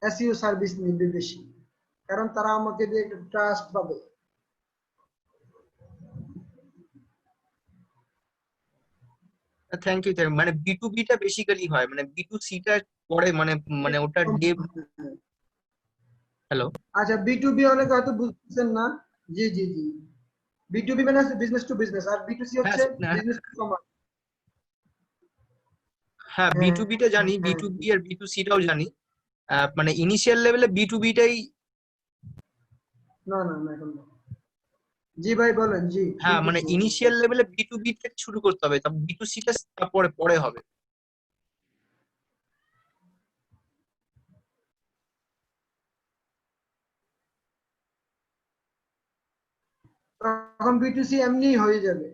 এসইও সার্ভিস নিবে বেশি, কারণ তারা আমাকে দিয়ে একটা ট্রাস্ট পাবে। Thank you. মানে B2B টা বেসিক্যালি হয়, মানে B2C টা পরে মানে মানে ওটা হ্যালো। আচ্ছা, বিটুবি অনেকে হয়তো বুঝছেন না। জি জি জি, বিটুবি মানে বিজনেস টু বিজনেস, আর বিটুসি হচ্ছে বিজনেস টু কমার্স। হ্যাঁ, B2B টা জানি, B2B আর B2C টাও জানি। মানে ইনিশিয়াল লেভেলে B2B টাই। না না না, এখন না। জি ভাই বলেন। জি হ্যাঁ, মানে শুনতেছি। ইনিশিয়াল লেভেলে B2B থেকে শুরু করতে হবে, তারপর B2C টা তারপরে পরে হবে। তখন বিটুসি এমনি হয়ে যাবে।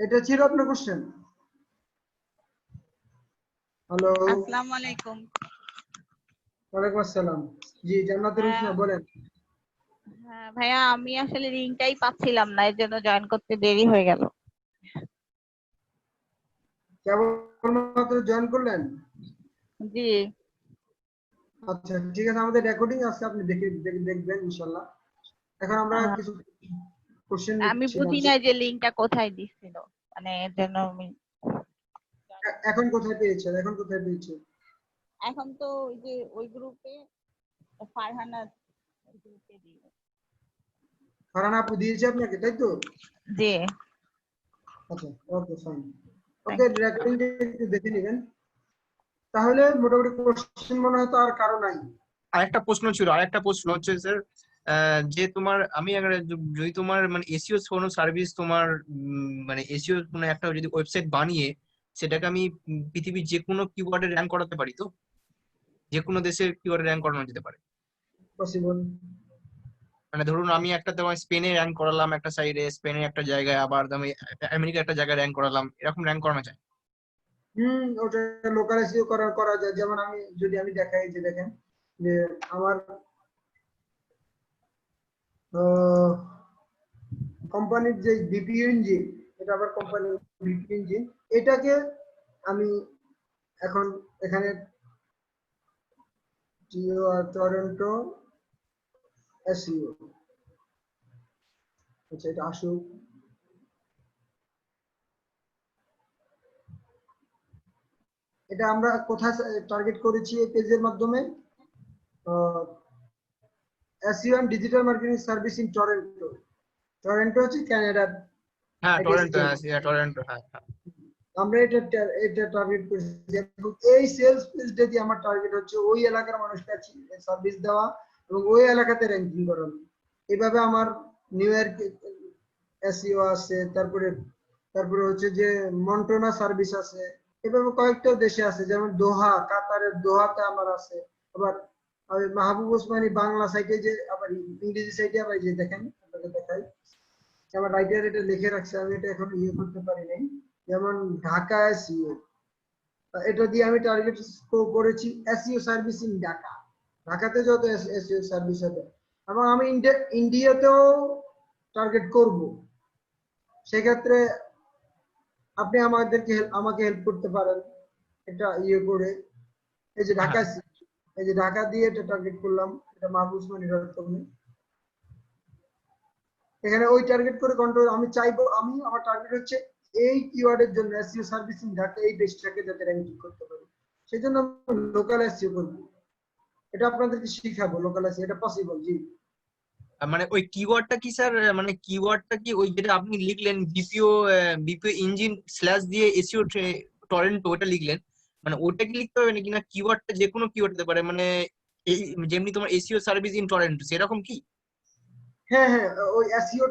এটা ছিল আপনার কোশ্চেন। হ্যালো, আসসালামু আলাইকুম। ওয়ালাইকুম আসসালাম। জি জান্নাতুল হুসনা বলেন। হ্যাঁ ভাইয়া, আমি আসলে লিঙ্কটাই পাচ্ছিলাম না, এর জন্য জয়েন করতে দেরি হয়ে গেল। কেবলমাত্র জয়েন করলেন? জি। আচ্ছা ঠিক আছে, আমাদের রেকর্ডিং আছে, আপনি দেখবেন ইনশাআল্লাহ। এখন আমরা কিছু কোশ্চেন আমি নিচ্ছি। বুঝি না যে লিঙ্কটা কোথায় দিছিল, মানে এর জন্য আমি এখন কোথায় পেয়েছেন? এখন কোথায় পেয়েছেন? এখন তো ওই যে ওই গ্রুপে ফারহানা গ্রুপে দিই। ফারহানা আপু দিয়েছে আপনাকে, তাই তো? জি। আচ্ছা ওকে ফাইন। ওকে, রেকর্ডিংটা একটু দেখে নেবেন। তাহলে মোটামুটি কোশ্চেন মনে হয় তো আর কারো নাই। আরেকটা প্রশ্ন হচ্ছে স্যার, যে তোমার আমি যদি তোমার মানে এসইও কোনো সার্ভিস তোমার মানে এসইও কোনো একটা যদি ওয়েবসাইট বানিয়ে সেটাকে আমি পৃথিবীর যে কোনো কিওয়ার্ডে র্যাঙ্ক করাতে পারি, তো যে কোনো দেশের কিওয়ার্ডে র্যাঙ্ক করানো যেতে পারে? পসিবল। মানে ধরুন আমি একটা তোমার স্পেনে র্যাঙ্ক করালাম একটা সাইডে, স্পেনের একটা জায়গায়, আবার আমি আমেরিকা একটা জায়গায় র্যাঙ্ক করালাম, এরকম র্যাঙ্ক করানো যায়? ওটা লোকাল এসইও করা যায়। যেমন আমি দেখাই, যে দেখেন যে আমার কোম্পানির যে বিপিও ইঞ্জিন, এটা আবার কোম্পানির বিপিও ইঞ্জিন, এটাকে আমি এখন এখানে টরন্টো এসইও, আচ্ছা এটা আসুক। এটা আমরা কোথায় টার্গেট করেছি এই পেজের মাধ্যমে? SEO and digital marketing service in Toronto. Toronto হচ্ছে কানাডার। হ্যাঁ, টরন্টো, হ্যাঁ হ্যাঁ। আমরা এটা টার্গেট করেছি, এবং এই সেলস পেজ যদি আমার টার্গেট হচ্ছে ওই এলাকার মানুষকে সার্ভিস দেওয়া এবং ওই এলাকাতে র্যাঙ্কিং করানো। এভাবে আমার নিউ ইয়র্ক এসইও আছে, তারপরে হচ্ছে যে মন্টোনা সার্ভিস আছে, এভাবে কয়েকটা দেশে আছে, যেমন দোহা, কাতারের দোহাতে আমার আছে। আবার মাহবুব ওসমানী বাংলা সাইটে, যে আবার ইংরেজি সাইটে আবার যে দেখেন, আপনাকে দেখাই, আমার রাইটার এটা লিখে রাখছে, আমি এটা এখন ইয়ে করতে পারি নাই। যেমন ঢাকা এসইও, এটা দিয়ে আমি টার্গেট করেছি এসইও সার্ভিস ইন ঢাকা, ঢাকাতে যত এসইও সার্ভিস হবে, এবং আমি ইন্ডিয়াতেও টার্গেট করব। সেক্ষেত্রে আপনি আমাকে হেল্প করতে পারেন এটা ইয়ে করে। এই যে ঢাকা, এই যে ঢাকা দিয়ে এটা টার্গেট করলাম, এটা মাহবুব ওসমানী.com। এখানে ওই টার্গেট করে কন্ট্রোল আমি চাইবো, আমার টার্গেট হচ্ছে এই কিওয়ার্ডের জন্য এসইও সার্ভিসিং ঢাকা এই পেজটাকে যাতে র্যাঙ্কিং করতে পারি, সেজন্য লোকাল এসইও করব। এটা আপনাদেরকে শিখাবো লোকাল এসইও, এটা পসিবল। জি মানে ওই কিওয়ার্ডটা কি স্যার, মানে কিওয়ার্ডটা কি ওই যেটা আপনি লিখলেন বিপিও ইঞ্জিন স্ল্যাশ দিয়ে এসইও টরেন্ট ওটা লিখলেন, মানে ওটা কি লিখতে হবে নাকি, না কিওয়ার্ডটা যে কোনো কিওয়ার্ড হতে পারে, মানে এই যেমনি তোমার এসইও সার্ভিস ইন টরেন্ট সেরকম কি? হ্যাঁ হ্যাঁ, ওই এসইও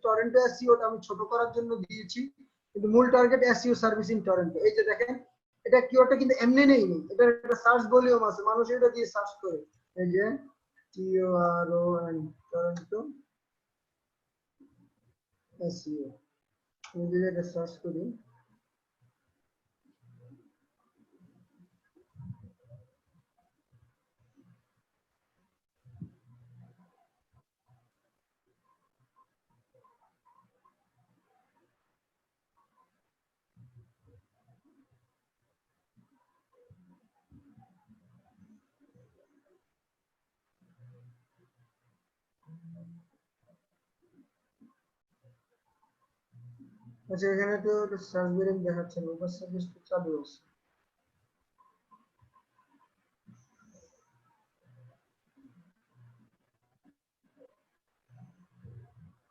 টরেন্টো এসইওটা আমি ছোট করার জন্য দিয়েছি, কিন্তু মূল target SEO service in Toronto. এই যে দেখেন, এটা কিওয়ার্ডটা কিন্তু এমনি নেই, এটা একটা সার্চ ভলিউম আছে, মানুষ এটা দিয়ে সার্চ করে। এই যে TORON টরেন্টো এসইও, আমি যদি এটা সার্চ করি, আচ্ছা এখানে তো সার্চ ভলিউম দেখাচ্ছে না, ওভার সার্ভিস তো চালু আছে।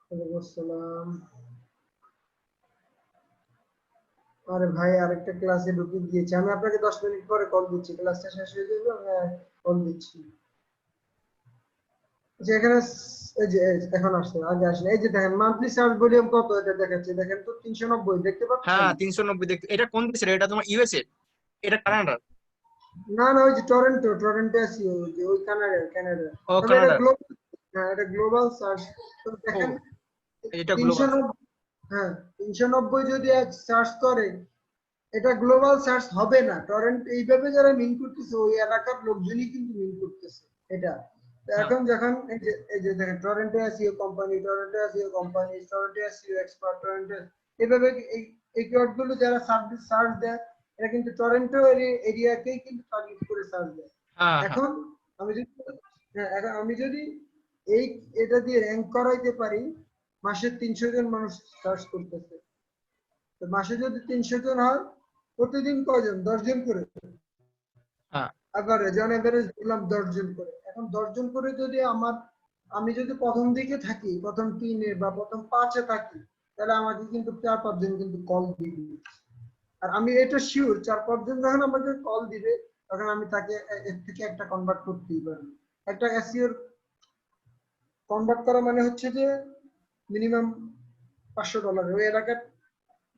ওয়ালাইকুম আসসালাম। আরে ভাই আরেকটা ক্লাসে ঢুকে গিয়েছি, আমি আপনাকে 10 মিনিট পরে কল দিচ্ছি, ক্লাসটা শেষ হয়ে যাবে, আমি কল দিচ্ছি। আচ্ছা এখানে এই যে এখন আসছে, আগে আসলে এই যে দেখেন মান্থলি সার্চ ভলিউম কত এটা দেখাচ্ছে, দেখেন তো 390 দেখতে পাচ্ছেন? হ্যাঁ 390 দেখতে। এটা কোন দেশের? এটা তোমার ইউএসএ? এটা কানাডা? না না, ওই যে টরেন্টো এসইও, যে ওই কানাডা। ও তবে এটা কানাডা। গ্লোবাল, হ্যাঁ এটা গ্লোবাল সার্চ। তো ও দেখেন এটা গ্লোবাল। 390, হ্যাঁ 390 যদি এক সার্চ করে, এটা গ্লোবাল সার্চ হবে না। টরেন্ট এইভাবে যারা মিন করতেছে ওই এলাকার লোকজনই কিন্তু মিন করতেছে এটা। তো এখন যখন এই যে দেখেন Toronto SEO company, Toronto SEO company, Toronto SEO expert, Toronto, এইভাবে এই কিওয়ার্ড গুলো যারা সার্চ দেয়, এটা কিন্তু টরেন্টো এরিয়াকেই কিন্তু টার্গেট করে সার্চ দেয়। হ্যাঁ হ্যাঁ। এখন এখন আমি যদি এই এটা দিয়ে র‍্যাঙ্ক করাইতে পারি, মাসে 300 জন মানুষ সার্চ করতেছে, তো মাসে যদি 300 জন হয়, প্রতিদিন কয়জন? 10 জন করে। হ্যাঁ এভারেজ অন এভারেজ বললাম 10 জন করে। এখন 10 জন করে যদি আমি যদি প্রথম দিকে থাকি, প্রথম 3-এ বা প্রথম 5-এ থাকি, তাহলে আমাকে কিন্তু 4-5 জন কিন্তু কল দিবে। আর আমি এটা শিওর 4-5 জন যখন আমাকে কল দিবে, তখন আমি তাকে এর থেকে একটা কনভার্ট করতেই পারবো। একটা এসইওর কনভার্ট করা মানে হচ্ছে যে মিনিমাম $500, ওই এলাকার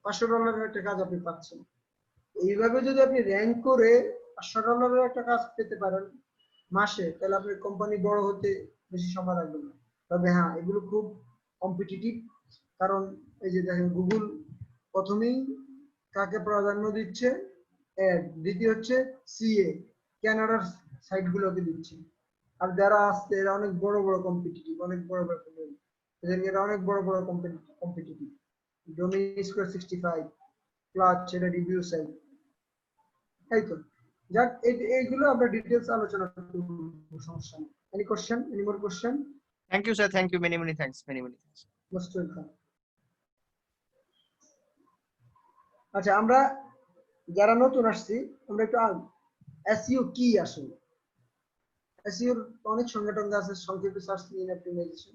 $500 একটা কাজ আপনি পাচ্ছেন। এইভাবে যদি আপনি র‍্যাঙ্ক করে $500 একটা কাজ পেতে পারেন মাসে, তাহলে আপনার কোম্পানি বড় হতে বেশি সময় লাগবে না। তবে হ্যাঁ, এগুলো খুব কম্পিটিটিভ, কারণ এই যে দেখেন গুগল প্রথমেই কাকে প্রাধান্য দিচ্ছে? অ্যাড। দ্বিতীয় হচ্ছে সিএ, কানাডার সাইট গুলোকে দিচ্ছে। আর যারা আসছে এরা অনেক বড় বড় কম্পিটিটিভ, অনেক বড় বড় কোম্পানি, এরা অনেক বড় বড় কম্পিটিটিভ। ডোমেইন স্কয়ার 65 প্লাস এটা রিভিউ সাইট। এই তো যাক, এইগুলো আমরা ডিটেইলস আলোচনা করব, সমস্যা নেই। Any question, any more question? Thank you sir, thank you, many many thanks, many many thanks. Most welcome. আচ্ছা আমরা যারা নতুন আসছি, আমরা একটু এসইও কি আসলে, এসইওর অনেক সংগঠন আছে, সংক্ষেপে সার্চ ইঞ্জিন অপটিমাইজেশন।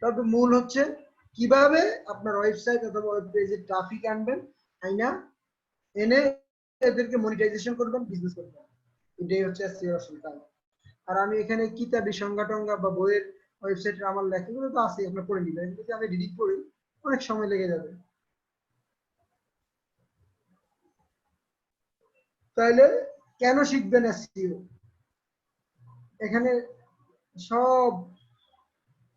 তবে মূল হচ্ছে কিভাবে আপনার ওয়েবসাইট অথবা ওয়েব পেজে ট্রাফিক আনবেন, আইনা এনে এদেরকে মনিটাইজেশন করবেন, বিজনেস করবেন। এটাই হচ্ছে এসইও আসল কাজ। আর আমি এখানে কিতাবি সংজ্ঞা বা বইয়ের ওয়েবসাইটের আমার লেখাগুলো তো আছে, আপনারা পড়ে নিবেন। যদি আমি ডিলিট করি অনেক সময় লেগে যাবে। তাহলে কেন শিখবেন এসইও? এখানে সব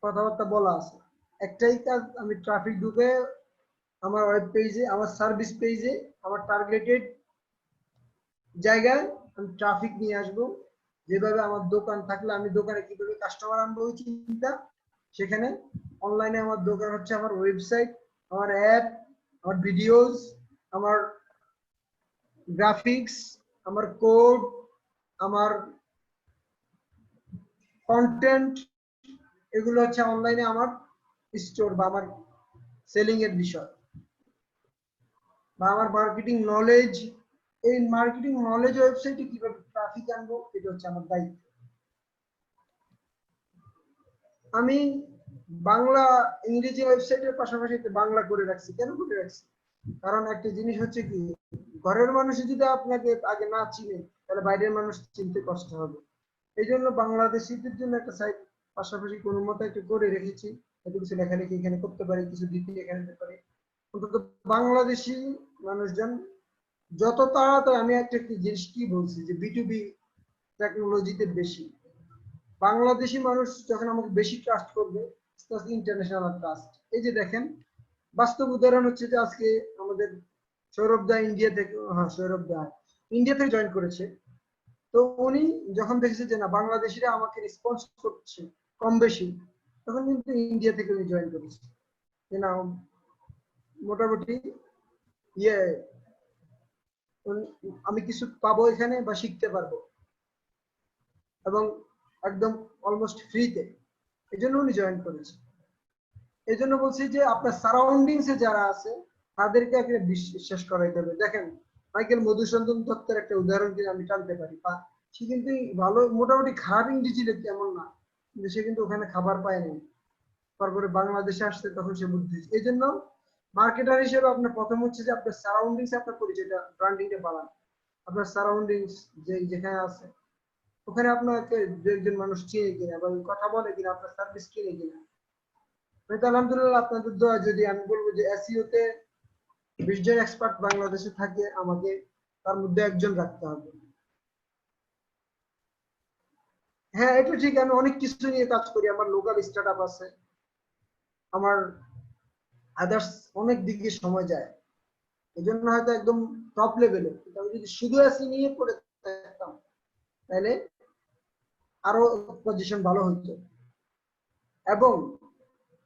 কথাবার্তা বলা আছে। একটাই কাজ, আমি ট্রাফিক ঢুকে আমার ওয়েব পেজে, আমার সার্ভিস পেজে, আমার টার্গেটেড জায়গায় আমি ট্রাফিক নিয়ে আসবো। যেভাবে আমার দোকান থাকলে আমি দোকানে কিভাবে কাস্টমার আনবো ওই চিন্তা, সেখানে অনলাইনে আমার দোকান হচ্ছে আমার ওয়েবসাইট, আমার অ্যাপ, আমার ভিডিওস, আমার গ্রাফিক্স, আমার কোড, আমার কন্টেন্ট, এগুলো হচ্ছে অনলাইনে আমার স্টোর বা আমার সেলিং এর বিষয় বা আমার মার্কেটিং নলেজ। এই মার্কেটিং নলেজ ওয়েবসাইটে কিভাবে ট্রাফিক আনবো, এটা হচ্ছে আমার দায়িত্ব। আমি বাংলা ইংরেজি ওয়েবসাইটের পাশাপাশি তো বাংলা করে রাখছি। কেন করে রাখছি? কারণ একটা জিনিস হচ্ছে কি, ঘরের মানুষ যদি আপনাকে আগে না চিনে তাহলে বাইরের মানুষ চিনতে কষ্ট হবে। এই জন্য বাংলাদেশিদের জন্য একটা সাইট পাশাপাশি কোনো মতো একটু করে রেখেছি, যাতে কিছু লেখালেখি এখানে করতে পারি, কিছু দিতে এখানে দিতে পারি। অন্তত বাংলাদেশি মানুষজন যত তাড়াতাড়ি, আমি একটা জিনিস কি বলছি যে বিটুবি টেকনোলজিতে বেশি বাংলাদেশি মানুষ যখন আমাকে বেশি ট্রাস্ট করবে, ইন্টারন্যাশনাল ট্রাস্ট। এই যে দেখেন, বাস্তব উদাহরণ হচ্ছে যে আজকে আমাদের সৌরভ দা ইন্ডিয়া থেকে, হ্যাঁ সৌরভ দা ইন্ডিয়া থেকে জয়েন করেছে। তো উনি যখন দেখেছে যে না বাংলাদেশিরা আমাকে রেসপন্স করছে কম বেশি, তখন কিন্তু ইন্ডিয়া থেকে উনি জয়েন করেছে যে না মোটামুটি ইয়ে আমি কিছু পাবো এখানে বা শিখতে পারবো, এবং একদম অলমোস্ট ফ্রিতে। এই জন্য উনি জয়েন করেছে। এই জন্য বলছি যে আপনার সারাউন্ডিংসে যারা আছে তাদেরকে একটা বিশ্বাস করাইতে হবে। দেখেন মাইকেল মধুসূদন দত্তের একটা উদাহরণ দিয়ে আমি টানতে পারি। সে কিন্তু ভালো, মোটামুটি খারাপ ইংরেজি লিখতে এমন না, কিন্তু সে কিন্তু ওখানে খাবার পায়নি। তারপরে বাংলাদেশে আসছে তখন সে বুদ্ধি। এই জন্য মার্কেটার হিসেবে আপনার প্রথম হচ্ছে যে আপনার সারাউন্ডিংস, আপনার পরিচয়টা, ব্র্যান্ডিংটা বাড়ান। আপনার সারাউন্ডিংস যেখানে আছে ওখানে আপনাকে দু একজন মানুষ চিনে কিনা বা কথা বলে কিনা, আপনার সার্ভিস কিনে কিনা। আলহামদুলিল্লাহ আপনাদের দোয়া, যদি আমি বলবো যে এসইও তে 20 জন এক্সপার্ট বাংলাদেশে থাকে, আমাকে তার মধ্যে একজন রাখতে হবে। হ্যাঁ এটা ঠিক, আমি অনেক কিছু নিয়ে কাজ করি, আমার লোকাল স্টার্টআপ আছে, আমার আদার্স অনেক দিকে সময় যায়। এই জন্য হয়তো একদম টপ লেভেলে, আমি যদি শুধু এসি নিয়ে পড়ে থাকতাম তাহলে আরো পজিশন ভালো হতো। এবং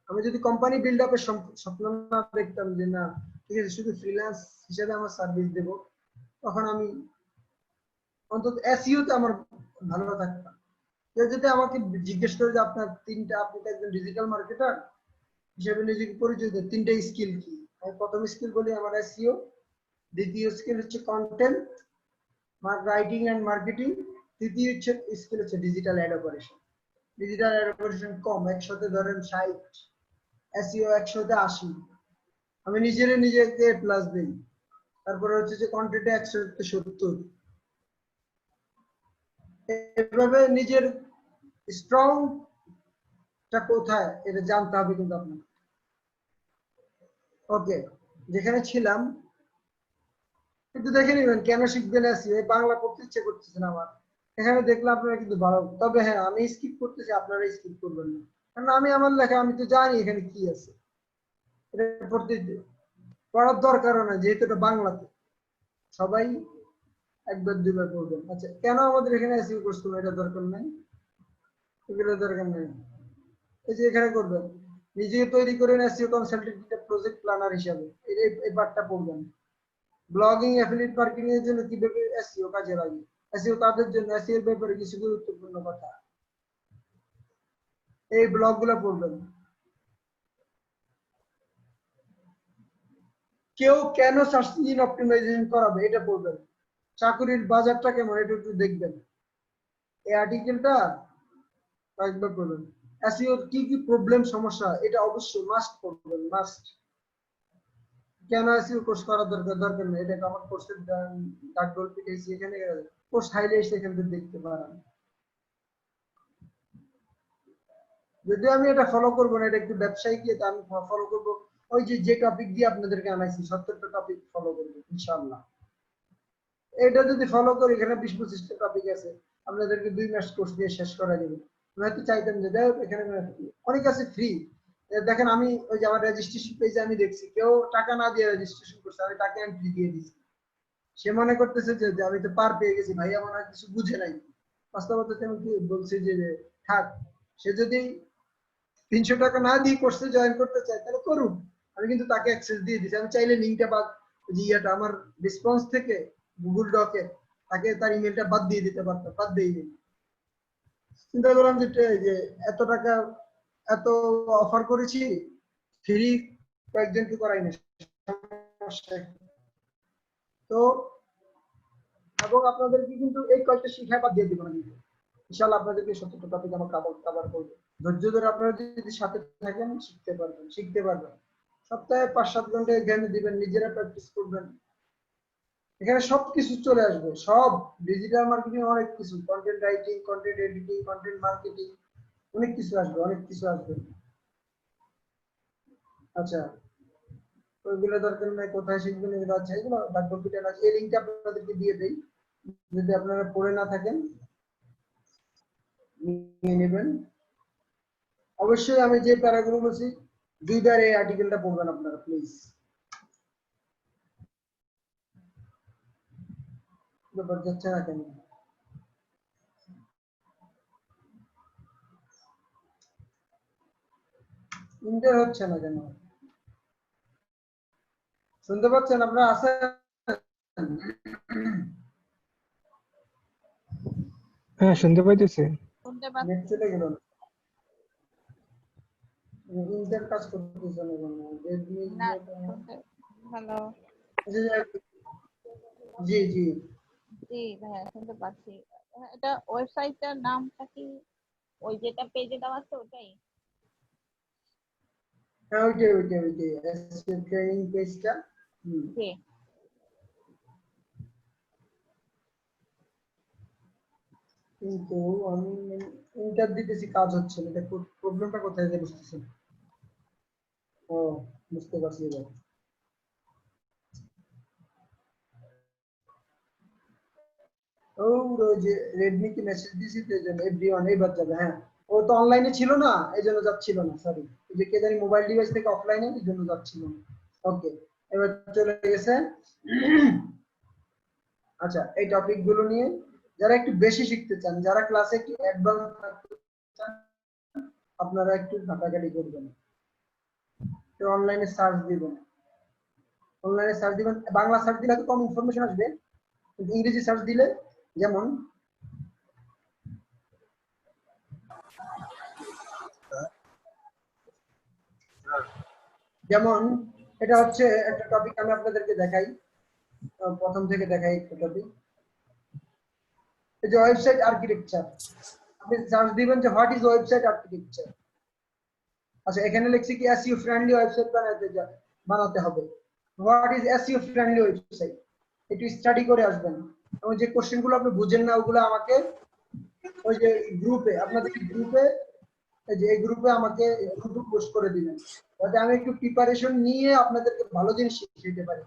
আমি যদি কোম্পানি বিল্ড আপের স্বপ্ন না দেখতাম যে না ঠিক আছে শুধু ফ্রিল্যান্স হিসেবে আমার সার্ভিস দেব, তখন আমি অন্তত এসইও তে আমার ভালো থাকতাম। কেউ যদি আমাকে জিজ্ঞেস করে যে আপনার আপনি তো একজন ডিজিটাল মার্কেটার হিসেবে নিজেকে পরিচয় দেন, 3টা স্কিল কি? আমি প্রথম স্কিল বলি আমার এসইও, দ্বিতীয় স্কিল হচ্ছে কন্টেন্ট রাইটিং এন্ড মার্কেটিং, তৃতীয় স্কিল হচ্ছে digital ad operation. Digital ad operation কম, 100-তে ধরেন 60, এসইও 100-তে 80। আমি নিজেকে প্লাস দিই। তারপরে হচ্ছে যে কন্টেন্টে 100-তে 70। এভাবে নিজের স্ট্রংটা কোথায় এটা জানতে হবে কিন্তু আপনার। ওকে, যেখানে ছিলাম কিন্তু দেখে নিবেন কেন শিখবেন এসইও। বাংলা পড়তে ইচ্ছে করতেছে না আমার, এখানে দেখলে আপনারা কিন্তু ভালো। তবে হ্যাঁ আমি স্কিপ করতেছি, আপনারা স্কিপ করবেন না, কারণ আমি আমার লেখা আমি তো জানি এখানে কি আছে। এটা পড়ার দরকারও না, যেহেতু এটা বাংলাতে সবাই একবার দুইবার পড়বেন। আচ্ছা কেন আমাদের এখানে এসইও কোর্স করবো, এটা দরকার নাই, এগুলো দরকার নেই। এই যে এখানে করবেন নিজে তৈরি করেন এসইও কনসালটেন্ট প্রজেক্ট প্ল্যানার হিসাবে, এই পার্টটা পড়বেন। ব্লগিং অ্যাফিলিয়েট মার্কেটিং এর জন্য কিভাবে এসইও কাজে লাগে, এসইও তাদের জন্য, এসইও এর ব্যাপারে কিছু গুরুত্বপূর্ণ কথা, এই ব্লগগুলো পড়বেন। কেউ কেন সার্চ ইঞ্জিন অপটিমাইজেশন করাবে এটা পড়বেন। চাকরির বাজারটা কেমন এটা একটু দেখবেন, এই আর্টিকেলটা কয়েকবার পড়বেন। এসইও কি কি প্রবলেম সমস্যা এটা অবশ্যই মাস্ট পড়বেন, মাস্ট। কেন এসইও কোর্স করার দরকার নেই, এটা আমার কোর্সের ডাকডোর পিটাইছি, এখানে কোর্স হাইলাইটস এখানে দেখতে পারেন। যদি আমি এটা ফলো করবো না, এটা একটু ব্যবসায়িক গিয়ে আমি ফলো করবো ওই যে টপিক দিয়ে আপনাদেরকে আনাইছি 70টা টপিক ফলো করবো ইনশাআল্লাহ। এটা যদি ফলো করি, এখানে 20-25টা টপিক আছে, আপনাদেরকে 2 মাস কোর্স দিয়ে শেষ করা যাবে। আমি হয়তো চাইতাম যে দেখ এখানে অনেক আছে ফ্রি। দেখেন আমি ওই যে আমার রেজিস্ট্রেশন পেজে আমি দেখছি কেউ টাকা না দিয়ে রেজিস্ট্রেশন করছে, আমি তাকে এন্ট্রি দিয়ে দিয়েছি। সে মনে করতেছে যে আমি তো পার পেয়ে গেছি, ভাইয়া মনে হয় কিছু বুঝে নাই। বাস্তবতা আমি কি বলছি যে থাক, সে যদি 300 টাকা না দিয়ে কোর্সে জয়েন করতে চায় তাহলে করুন, আমি কিন্তু তাকে অ্যাক্সেস দিয়ে দিচ্ছি। আমি চাইলে লিঙ্কটা বাদ ইয়েটা আমার রেসপন্স থেকে গুগল ডকে তাকে তার ইমেলটা বাদ দিয়ে দিতে পারতাম, বাদ দিয়ে দিই। চিন্তা করলাম যে এত টাকা এত অফার করেছি, ফ্রি কয়েকজনকে করাইনি, তো এবং আপনাদেরকে কিন্তু এই কয়েকটা শিখায় বাদ দিয়ে দিব না, কিন্তু ইনশাআল্লাহ আপনাদেরকে 70টা টপিক আমার কভার করবো। ধৈর্য ধরে আপনারা যদি সাথে থাকেন শিখতে পারবেন। সপ্তাহে 5-7 ঘন্টা এখানে দিবেন, নিজেরা প্র্যাকটিস করবেন, এখানে সবকিছু চলে আসবে। সব ডিজিটাল মার্কেটিং, অনেক কিছু, content writing, content editing, content marketing, অনেক কিছু আসবে। আচ্ছা, ওইগুলো দরকার নাই, কোথায় শিখবেন এগুলো আছে, এগুলো কম্পিউটার আছে, এই লিঙ্কটা আপনাদেরকে দিয়ে দেই, যদি আপনারা পড়ে না থাকেন নিয়ে নেবেন। অবশ্যই আমি যে প্যারাগুলো বলছি 2বার এই আর্টিকেলটা পড়বেন আপনারা প্লিজ। ব্যাপার যাচ্ছে না কেন? ইন্টার হচ্ছে না কেন? শুনতে পাচ্ছেন আপনারা? আছেন? হ্যাঁ, শুনতে পাইতেছি। শুনতে পাচ্ছি। নেট চলে গেল না? ইন্টার কাজ করতেছে না কেন? রেডমি না শুনতে হ্যালো। জি জি জি ভাইয়া শুনতে পাচ্ছি। এটা ওয়েবসাইটটার নামটা কি? ওই যেটা পেজে দেওয়া আছে ওটাই? হ্যাঁ, ওইটাই এসএসসি ট্রেনিং পেজটা। জি। কিন্তু আমি ইন্টার দিতেছি, কাজ হচ্ছে না, এটা প্রবলেমটা কোথায় যে বুঝতেছি না। ও, বুঝতে পারছি এবার। ও, ওই যে রেডমি কি মেসেজ দিয়েছি তো, এই জন্য এভরিওয়ান এইবার যাবে। হ্যাঁ, ও তো অনলাইনে ছিল না, এই জন্য যাচ্ছিল না, সরি। এই যে কে জানি মোবাইল ডিভাইস থেকে অফলাইনে, এই জন্য যাচ্ছিল না। ওকে, এবার চলে গেছে। আচ্ছা, এই টপিক গুলো নিয়ে যারা একটু বেশি শিখতে চান, যারা ক্লাসে একটু অ্যাডভান্স থাকতে চান, আপনারা একটু ঘাটাঘাটি করবেন, একটু অনলাইনে সার্চ দিবেন। বাংলা সার্চ দিলে তো কম ইনফরমেশন আসবে, কিন্তু ইংরেজি সার্চ দিলে, যেমন যেমন এটা হচ্ছে একটা টপিক, আমি আপনাদেরকে দেখাই, প্রথম থেকে দেখাই একটা টপিক। এই যে ওয়েবসাইট আর্কিটেকচার, আপনি সার্চ দিবেন যে হোয়াট ইজ ওয়েবসাইট আর্কিটেকচার। আচ্ছা, এখানে লিখছি কি এসইও ফ্রেন্ডলি ওয়েবসাইট বানাতে হবে। What is SEO friendly website, একটু স্টাডি করে আসবেন, এবং যে কোশ্চেন গুলো আপনি বুঝেন না ওগুলো আমাকে ওই যে গ্রুপে, আপনাদের গ্রুপে, এই যে এই গ্রুপে আমাকে গ্রুপে পোস্ট করে দিবেন, যাতে আমি একটু প্রিপারেশন নিয়ে আপনাদেরকে ভালো জিনিস শিখাতে পারি।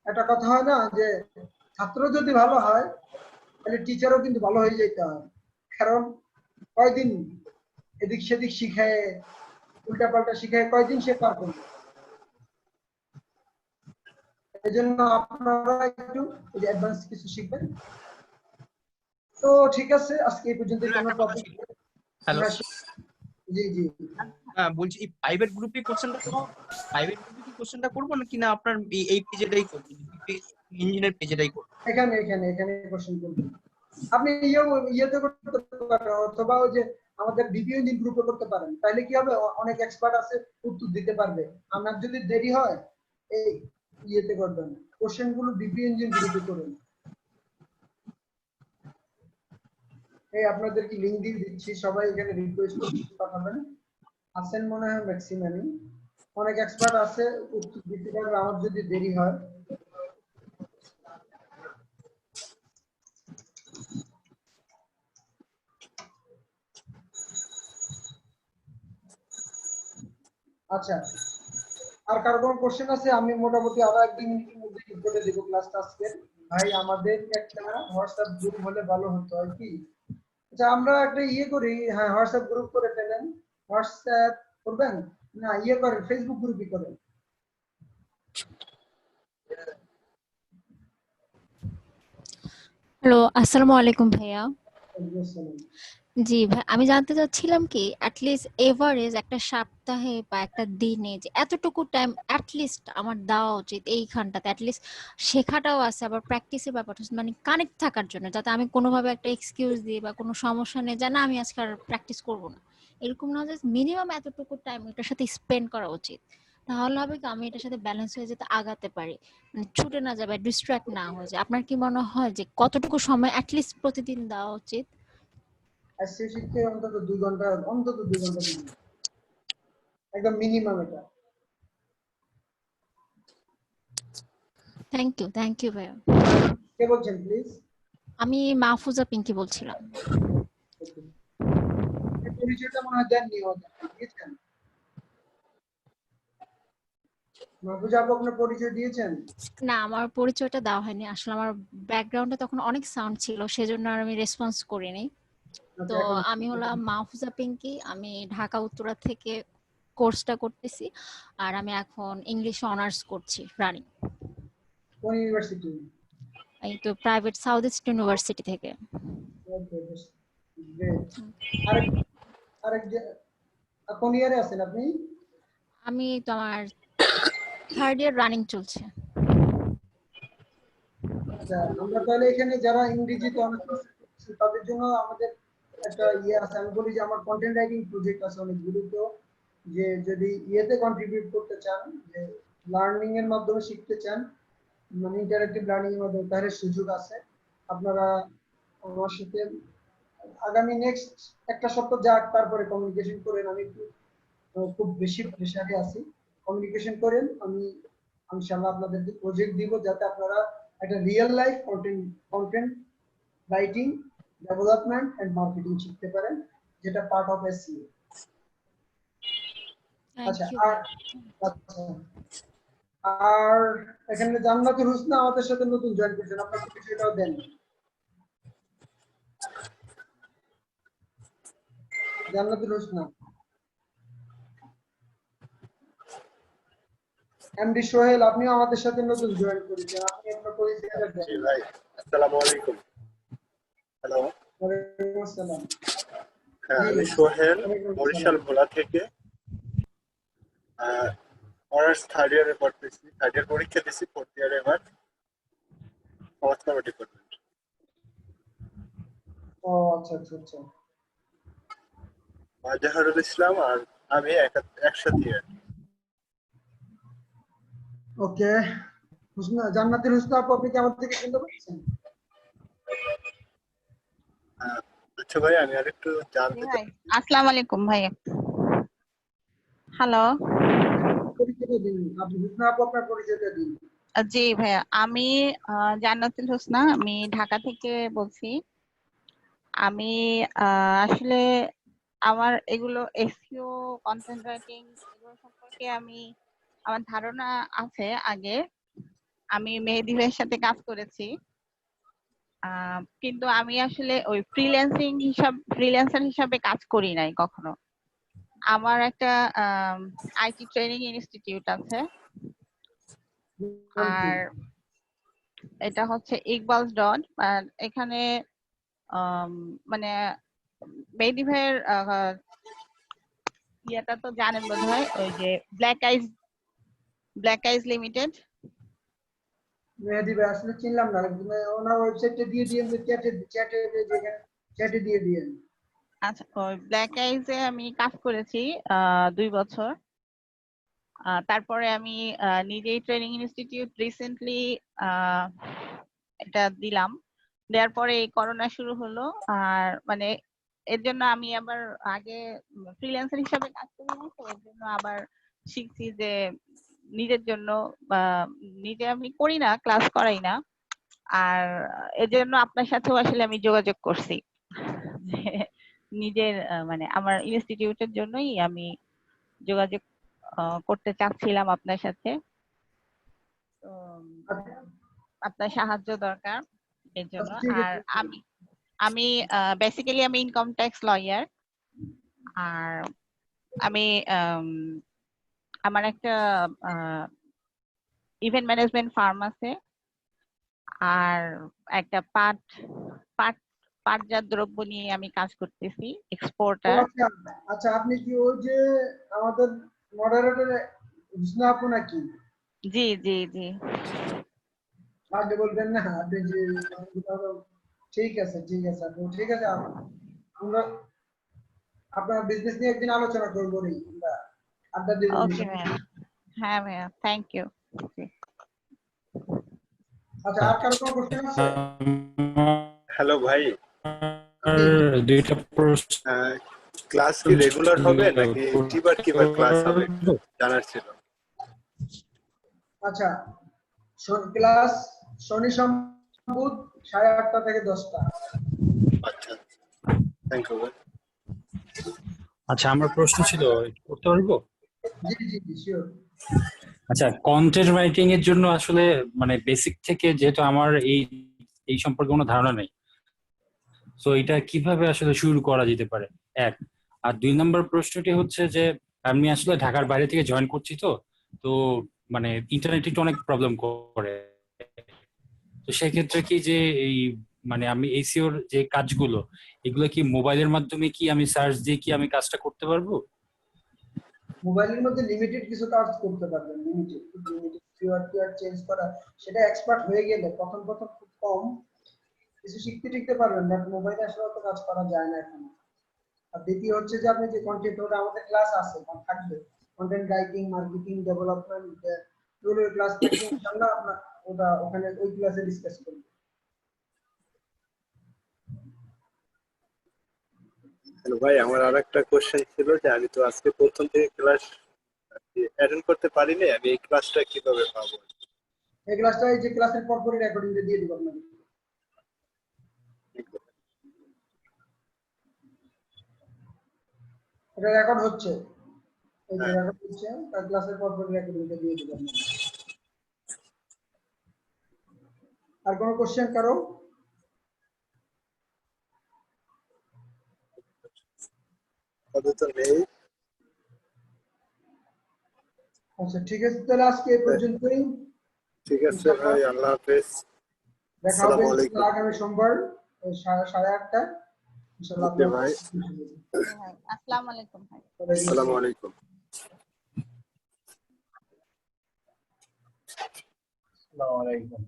একটা কথা হয় না যে ছাত্র যদি ভালো হয় তাহলে টিচারও কিন্তু ভালো হয়ে যেতে হয়, কারণ কয়দিন এদিক সেদিক শিখায়, উল্টাপাল্টা শিখায়, কয়দিন সে পারবে না। এই জন্য আপনারা একটু অ্যাডভান্স কিছু শিখবেন। তো ঠিক আছে, আজকে এই পর্যন্ত কোনো টপিক। হ্যালো, জি জি হ্যাঁ বলছি, এই প্রাইভেট গ্রুপে কোশ্চেনটা করবো নাকি না আপনার এই পেজেটাই করবো, ইঞ্জিনের পেজেটাই করবো? এখানে এখানে এখানে কোশ্চেন করবেন আপনি। ইয়েতে করতে পারেন, অথবা ওই যে আমাদের ভিডিও ইঞ্জিন গ্রুপে করতে পারেন, তাহলে কি হবে, অনেক এক্সপার্ট আছে, উত্তর দিতে পারবে। আপনার যদি দেরি হয়, এই ইয়েতে করবেন, কোশ্চেন গুলো ভিডিও ইঞ্জিন গ্রুপে করুন। এই আপনাদেরকে লিংক দিয়ে দিচ্ছি, সবাই এখানে রিকোয়েস্ট পাঠাবেন। আছেন মনে হয় ম্যাক্সিমামই, অনেক এক্সপার্ট আছে, উত্তর দিতে পারবে আমার যদি দেরি হয়। আচ্ছা, আর কারো কোনো কোশ্চেন আছে? আমি মোটামুটি আরো 1-2 মিনিটের মধ্যে শেষ করে দেব ক্লাসটা আজকে। ভাই, আমাদের একটা হোয়াটসঅ্যাপ গ্রুপ হলে ভালো হতো আর কি। আচ্ছা, আমরা একটা ইয়ে করি, হ্যাঁ হোয়াটসঅ্যাপ গ্রুপ করে ফেলেন। হোয়াটসঅ্যাপ করবেন না, ইয়ে করেন, ফেসবুক গ্রুপই করেন। হ্যালো, আসসালামু আলাইকুম ভাইয়া। আসসালাম। জি ভাই, আমি জানতে চাচ্ছিলাম কি অ্যাটলিস্ট এভারেজ একটা সপ্তাহে বা একটা দিনে যে এতটুকু টাইম অ্যাটলিস্ট আমার দেওয়া উচিত এইখানটাতে, অ্যাটলিস্ট শেখাটাও আছে, আবার প্র্যাকটিসের ব্যাপারটা আছে, মানে কানেক্ট থাকার জন্য, যাতে আমি কোনোভাবে একটা এক্সকিউজ দিই বা কোনো সমস্যা নেই যে না আমি আজকে আর প্র্যাকটিস করবো না, এরকম না, যে মিনিমাম এতটুকু টাইম এটার সাথে স্পেন্ড করা উচিত। তাহলে হবে কি আমি এটার সাথে ব্যালেন্স হয়ে যেতে আগাতে পারি, মানে ছুটে না যাবে, ডিস্ট্র্যাক্ট না হয়ে যায়। আপনার কি মনে হয় যে কতটুকু সময় অ্যাটলিস্ট প্রতিদিন দেওয়া উচিত? এসইও শিখতে অন্তত 2 ঘন্টা দিন, একদম মিনিমাম এটা। থ্যাংক ইউ ভাইয়া। কে বলছেন প্লিজ? আমি মাহফুজা পিঙ্কি বলছিলাম। পরিচয়টা মনে হয় দেননি, দিয়েছেন? মাহফুজা আপু আপনার পরিচয় দিয়েছেন? না, আমার পরিচয়টা দেওয়া হয়নি আসলে। আমার ব্যাকগ্রাউন্ডে তখন অনেক সাউন্ড ছিল, সেজন্য আর আমি রেসপন্স করিনি। আচ্ছা, তো এখন আমি হলাম মাহফুজা পিঙ্কি, আমি ঢাকা উত্তরা থেকে কোর্সটা করতেছি, আর আমি এখন ইংলিশে অনার্স করছি রানিং। কোন ইউনিভার্সিটি? এই তো প্রাইভেট সাউথ ইস্ট ইউনিভার্সিটি থেকে। ওকে, গ্রেট। আরেক আরেক কোন ইয়ারে আছেন আপনি? আমি তো আমার 3rd ইয়ার রানিং চলছে। আচ্ছা, আমরা তাহলে এখানে যারা ইংরেজিতে অনার্স করছি তাদের জন্য আমাদের একটা ইয়ে আছে। আমি বলি যে আমার কন্টেন্ট রাইটিং প্রজেক্ট আছে অনেকগুলো। তো যে যদি ইয়েতে কন্ট্রিবিউট করতে চান, যে লার্নিং এর মাধ্যমে শিখতে চান, মানে ইন্টারেক্টিভ লার্নিং এর মাধ্যমে, তাহলে সুযোগ আছে। আপনারা আমার সাথে আগামী নেক্সট একটা সপ্তাহ যাক, তারপরে কমিউনিকেশন করেন। আমি একটু খুব বেশি প্রেশারে আছি, কমিউনিকেশন করেন। আমি ইনশাআল্লাহ আপনাদেরকে প্রজেক্ট দিব, যাতে আপনারা একটা real life content writing, development and marketing শিখতে পারেন, যেটা পার্ট অফ এসইও। আচ্ছা, আচ্ছা, আর এখানে জান্নাতুল হোসনা আমাদের সাথে নতুন জয়েন করেছেন, আপনার পরিচয়টাও দেন। জান্নাতুল হোসনা। এমডি সোহেল, আপনিও আমাদের সাথে নতুন জয়েন করেছেন, আপনি আপনার পরিচয়টা দেন। জি ভাই, আসসালামু আলাইকুম। হ্যালো। ওয়ালাইকুম আসসালাম। হ্যাঁ, আমি সোহেল, বরিশাল ভোলা থেকে অনার্স 3rd ইয়ারে পড়তেছি। 3rd ইয়ার পরীক্ষা দিছি, 4th ইয়ারে এবার সমাজকর্ম ডিপার্টমেন্ট। ও আচ্ছা আচ্ছা আচ্ছা। জাহারুল ইসলাম আর আমি একসাথে। ওকে, হোসনা, জান্নাতুল হোসনা আপু, আপনি কি আমাদের থেকে শুনতে পাচ্ছেন? আচ্ছা ভাই, আমি আরেকটু জানতে চাই। আসসালামু আলাইকুম ভাইয়া। হ্যালো। পরিচয়টা দিন, আপনি হোসনা আপু আপনার পরিচয়টা দিন। জি ভাইয়া, আমি জান্নাতুল হোসনা, আমি ঢাকা থেকে বলছি। আমি আসলে আমার এগুলো এসইও, কন্টেন্ট রাইটিং, এগুলো সম্পর্কে আমার ধারণা আছে আগে। আমি মেহেদী ভাইয়ের সাথে কাজ করেছি, কিন্তু আমি আসলে ওই ফ্রিল্যান্সার হিসাবে কাজ করি নাই কখনো। আমার একটা আইটি ট্রেনিং ইনস্টিটিউট আছে, আর এটা হচ্ছে ইকবালস ডট। আর এখানে মানে মেহেদী ভাইয়ের ইয়েটা তো জানেন বোধহয়, ওই যে ব্ল্যাক আইজ লিমিটেড। মেহেদী ভাই আসলে চিনলাম না, ওনার ওয়েবসাইটে দিয়ে দিয়েন, যে চ্যাটে দিয়ে দিয়েন। আচ্ছা, ওই ব্ল্যাক আইজে আমি কাজ করেছি 2 বছর। তারপরে আমি নিজেই ট্রেনিং ইনস্টিটিউট রিসেন্টলি এটা দিলাম। দেওয়ার পরে এই করোনা শুরু হলো, আর মানে এর জন্য আমি আবার আগে ফ্রিল্যান্সার হিসাবে কাজ করি না, তো এর জন্য আবার শিখছি যে নিজের জন্য নিজে আমি করি না, ক্লাস করাই না। আর এর জন্য আপনার সাথেও আসলে আমি যোগাযোগ করছি যে নিজের মানে আমার ইনস্টিটিউটের জন্যই আমি যোগাযোগ করতে চাচ্ছিলাম আপনার সাথে। তো আপনার সাহায্য দরকার এর জন্য। আর আমি বেসিক্যালি আমি ইনকাম ট্যাক্স লয়ার, আর আমি আমার একটা ইভেন্ট ম্যানেজমেন্ট ফার্ম আছে, আর একটা পাটজাত দ্রব্য নিয়ে আমি কাজ করতেছি, এক্সপোর্টার। আচ্ছা, আপনি কি ওই যে আমাদের মডারেটর হোসনা আপু নাকি? জি জি জি। আগে বলবেন না আপনি যে, ঠিক আছে ঠিক আছে আপু, ঠিক আছে। আমরা আপনার বিজনেস নিয়ে একদিন আলোচনা করবো নি, আমরা আড্ডা দেব। ওকে ভাইয়া, হ্যাঁ ভাইয়া, থ্যাংক ইউ। আচ্ছা, আর কারো কোনো কোশ্চেন আছে? হ্যালো ভাই, দুইটা প্রশ্ন ক্লাস কি রেগুলার হবে নাকি কিবার ক্লাস হবে জানার ছিল। আচ্ছা, ক্লাস শনি সোম বুধ 8:30 থেকে 10টা। আচ্ছা, থ্যাংক ইউ। আচ্ছা, আমার প্রশ্ন ছিল, করতে পারবো? জি জি জি, শিওর। আচ্ছা, কন্টেন্ট রাইটিং এর জন্য আসলে মানে বেসিক থেকে, যেহেতু আমার এই সম্পর্কে কোনো ধারণা নেই, তো এটা কিভাবে আসলে শুরু করা যেতে পারে, এক। আর 2 নম্বর প্রশ্নটি হচ্ছে যে আমি আসলে ঢাকার বাইরে থেকে জয়েন করছি, তো মানে ইন্টারনেট একটু অনেক প্রবলেম করে। তো সেক্ষেত্রে কি যে এই মানে আমি এসইওর যে কাজগুলো, এগুলো কি মোবাইলের মাধ্যমে কি আমি সার্চ দিয়ে কি আমি কাজটা করতে পারবো? মোবাইলের মধ্যে লিমিটেড কিছু কাজ করতে পারবেন, লিমিটেড কিওয়ার্ড চেঞ্জ করা, সেটা এক্সপার্ট হয়ে গেলে প্রথম প্রথম খুব কম কিছু শিখতে পারবেন, বাট মোবাইলে আসলে অত কাজ করা যায় না এখন। আর দ্বিতীয় হচ্ছে যে আপনি যে কন্টেন্ট, ওটা আমাদের ক্লাস আছে থাকবে, কন্টেন্ট রাইটিং, মার্কেটিং, ডেভেলপমেন্ট, এগুলোর ক্লাস থাকবে ইনশাআল্লাহ। আপনার ওটা ওখানে ওই ক্লাসে ডিসকাস করব। হ্যালো ভাই, আমার আরেকটা কোশ্চেন ছিল যে আমি তো আজকে প্রথম থেকে ক্লাস অ্যাটেন্ড করতে পারিনি, আমি এই ক্লাসটা কিভাবে পাবো? এই ক্লাসটা এই যে ক্লাসের পরপরই রেকর্ডিং দিয়ে দিব আপনাকে। এটা রেকর্ড হচ্ছে, এই যে রেকর্ড হচ্ছে, তার ক্লাসের পরপরই রেকর্ডিং দিয়ে দিব আপনাকে। আর কোনো কোশ্চেন কারো? আপাতত নেই। আচ্ছা, ঠিক আছে, তাহলে আজকে এই পর্যন্তই। ঠিক আছে ভাই, আল্লাহ হাফেজ। দেখা হবে আসসালামু আলাইকুম। আগামী সোমবার 8:30 ইনশাআল্লাহ। ওকে ভাই, আসসালামু আলাইকুম ভাই। আসসালামু আলাইকুম। আসসালামু আলাইকুম।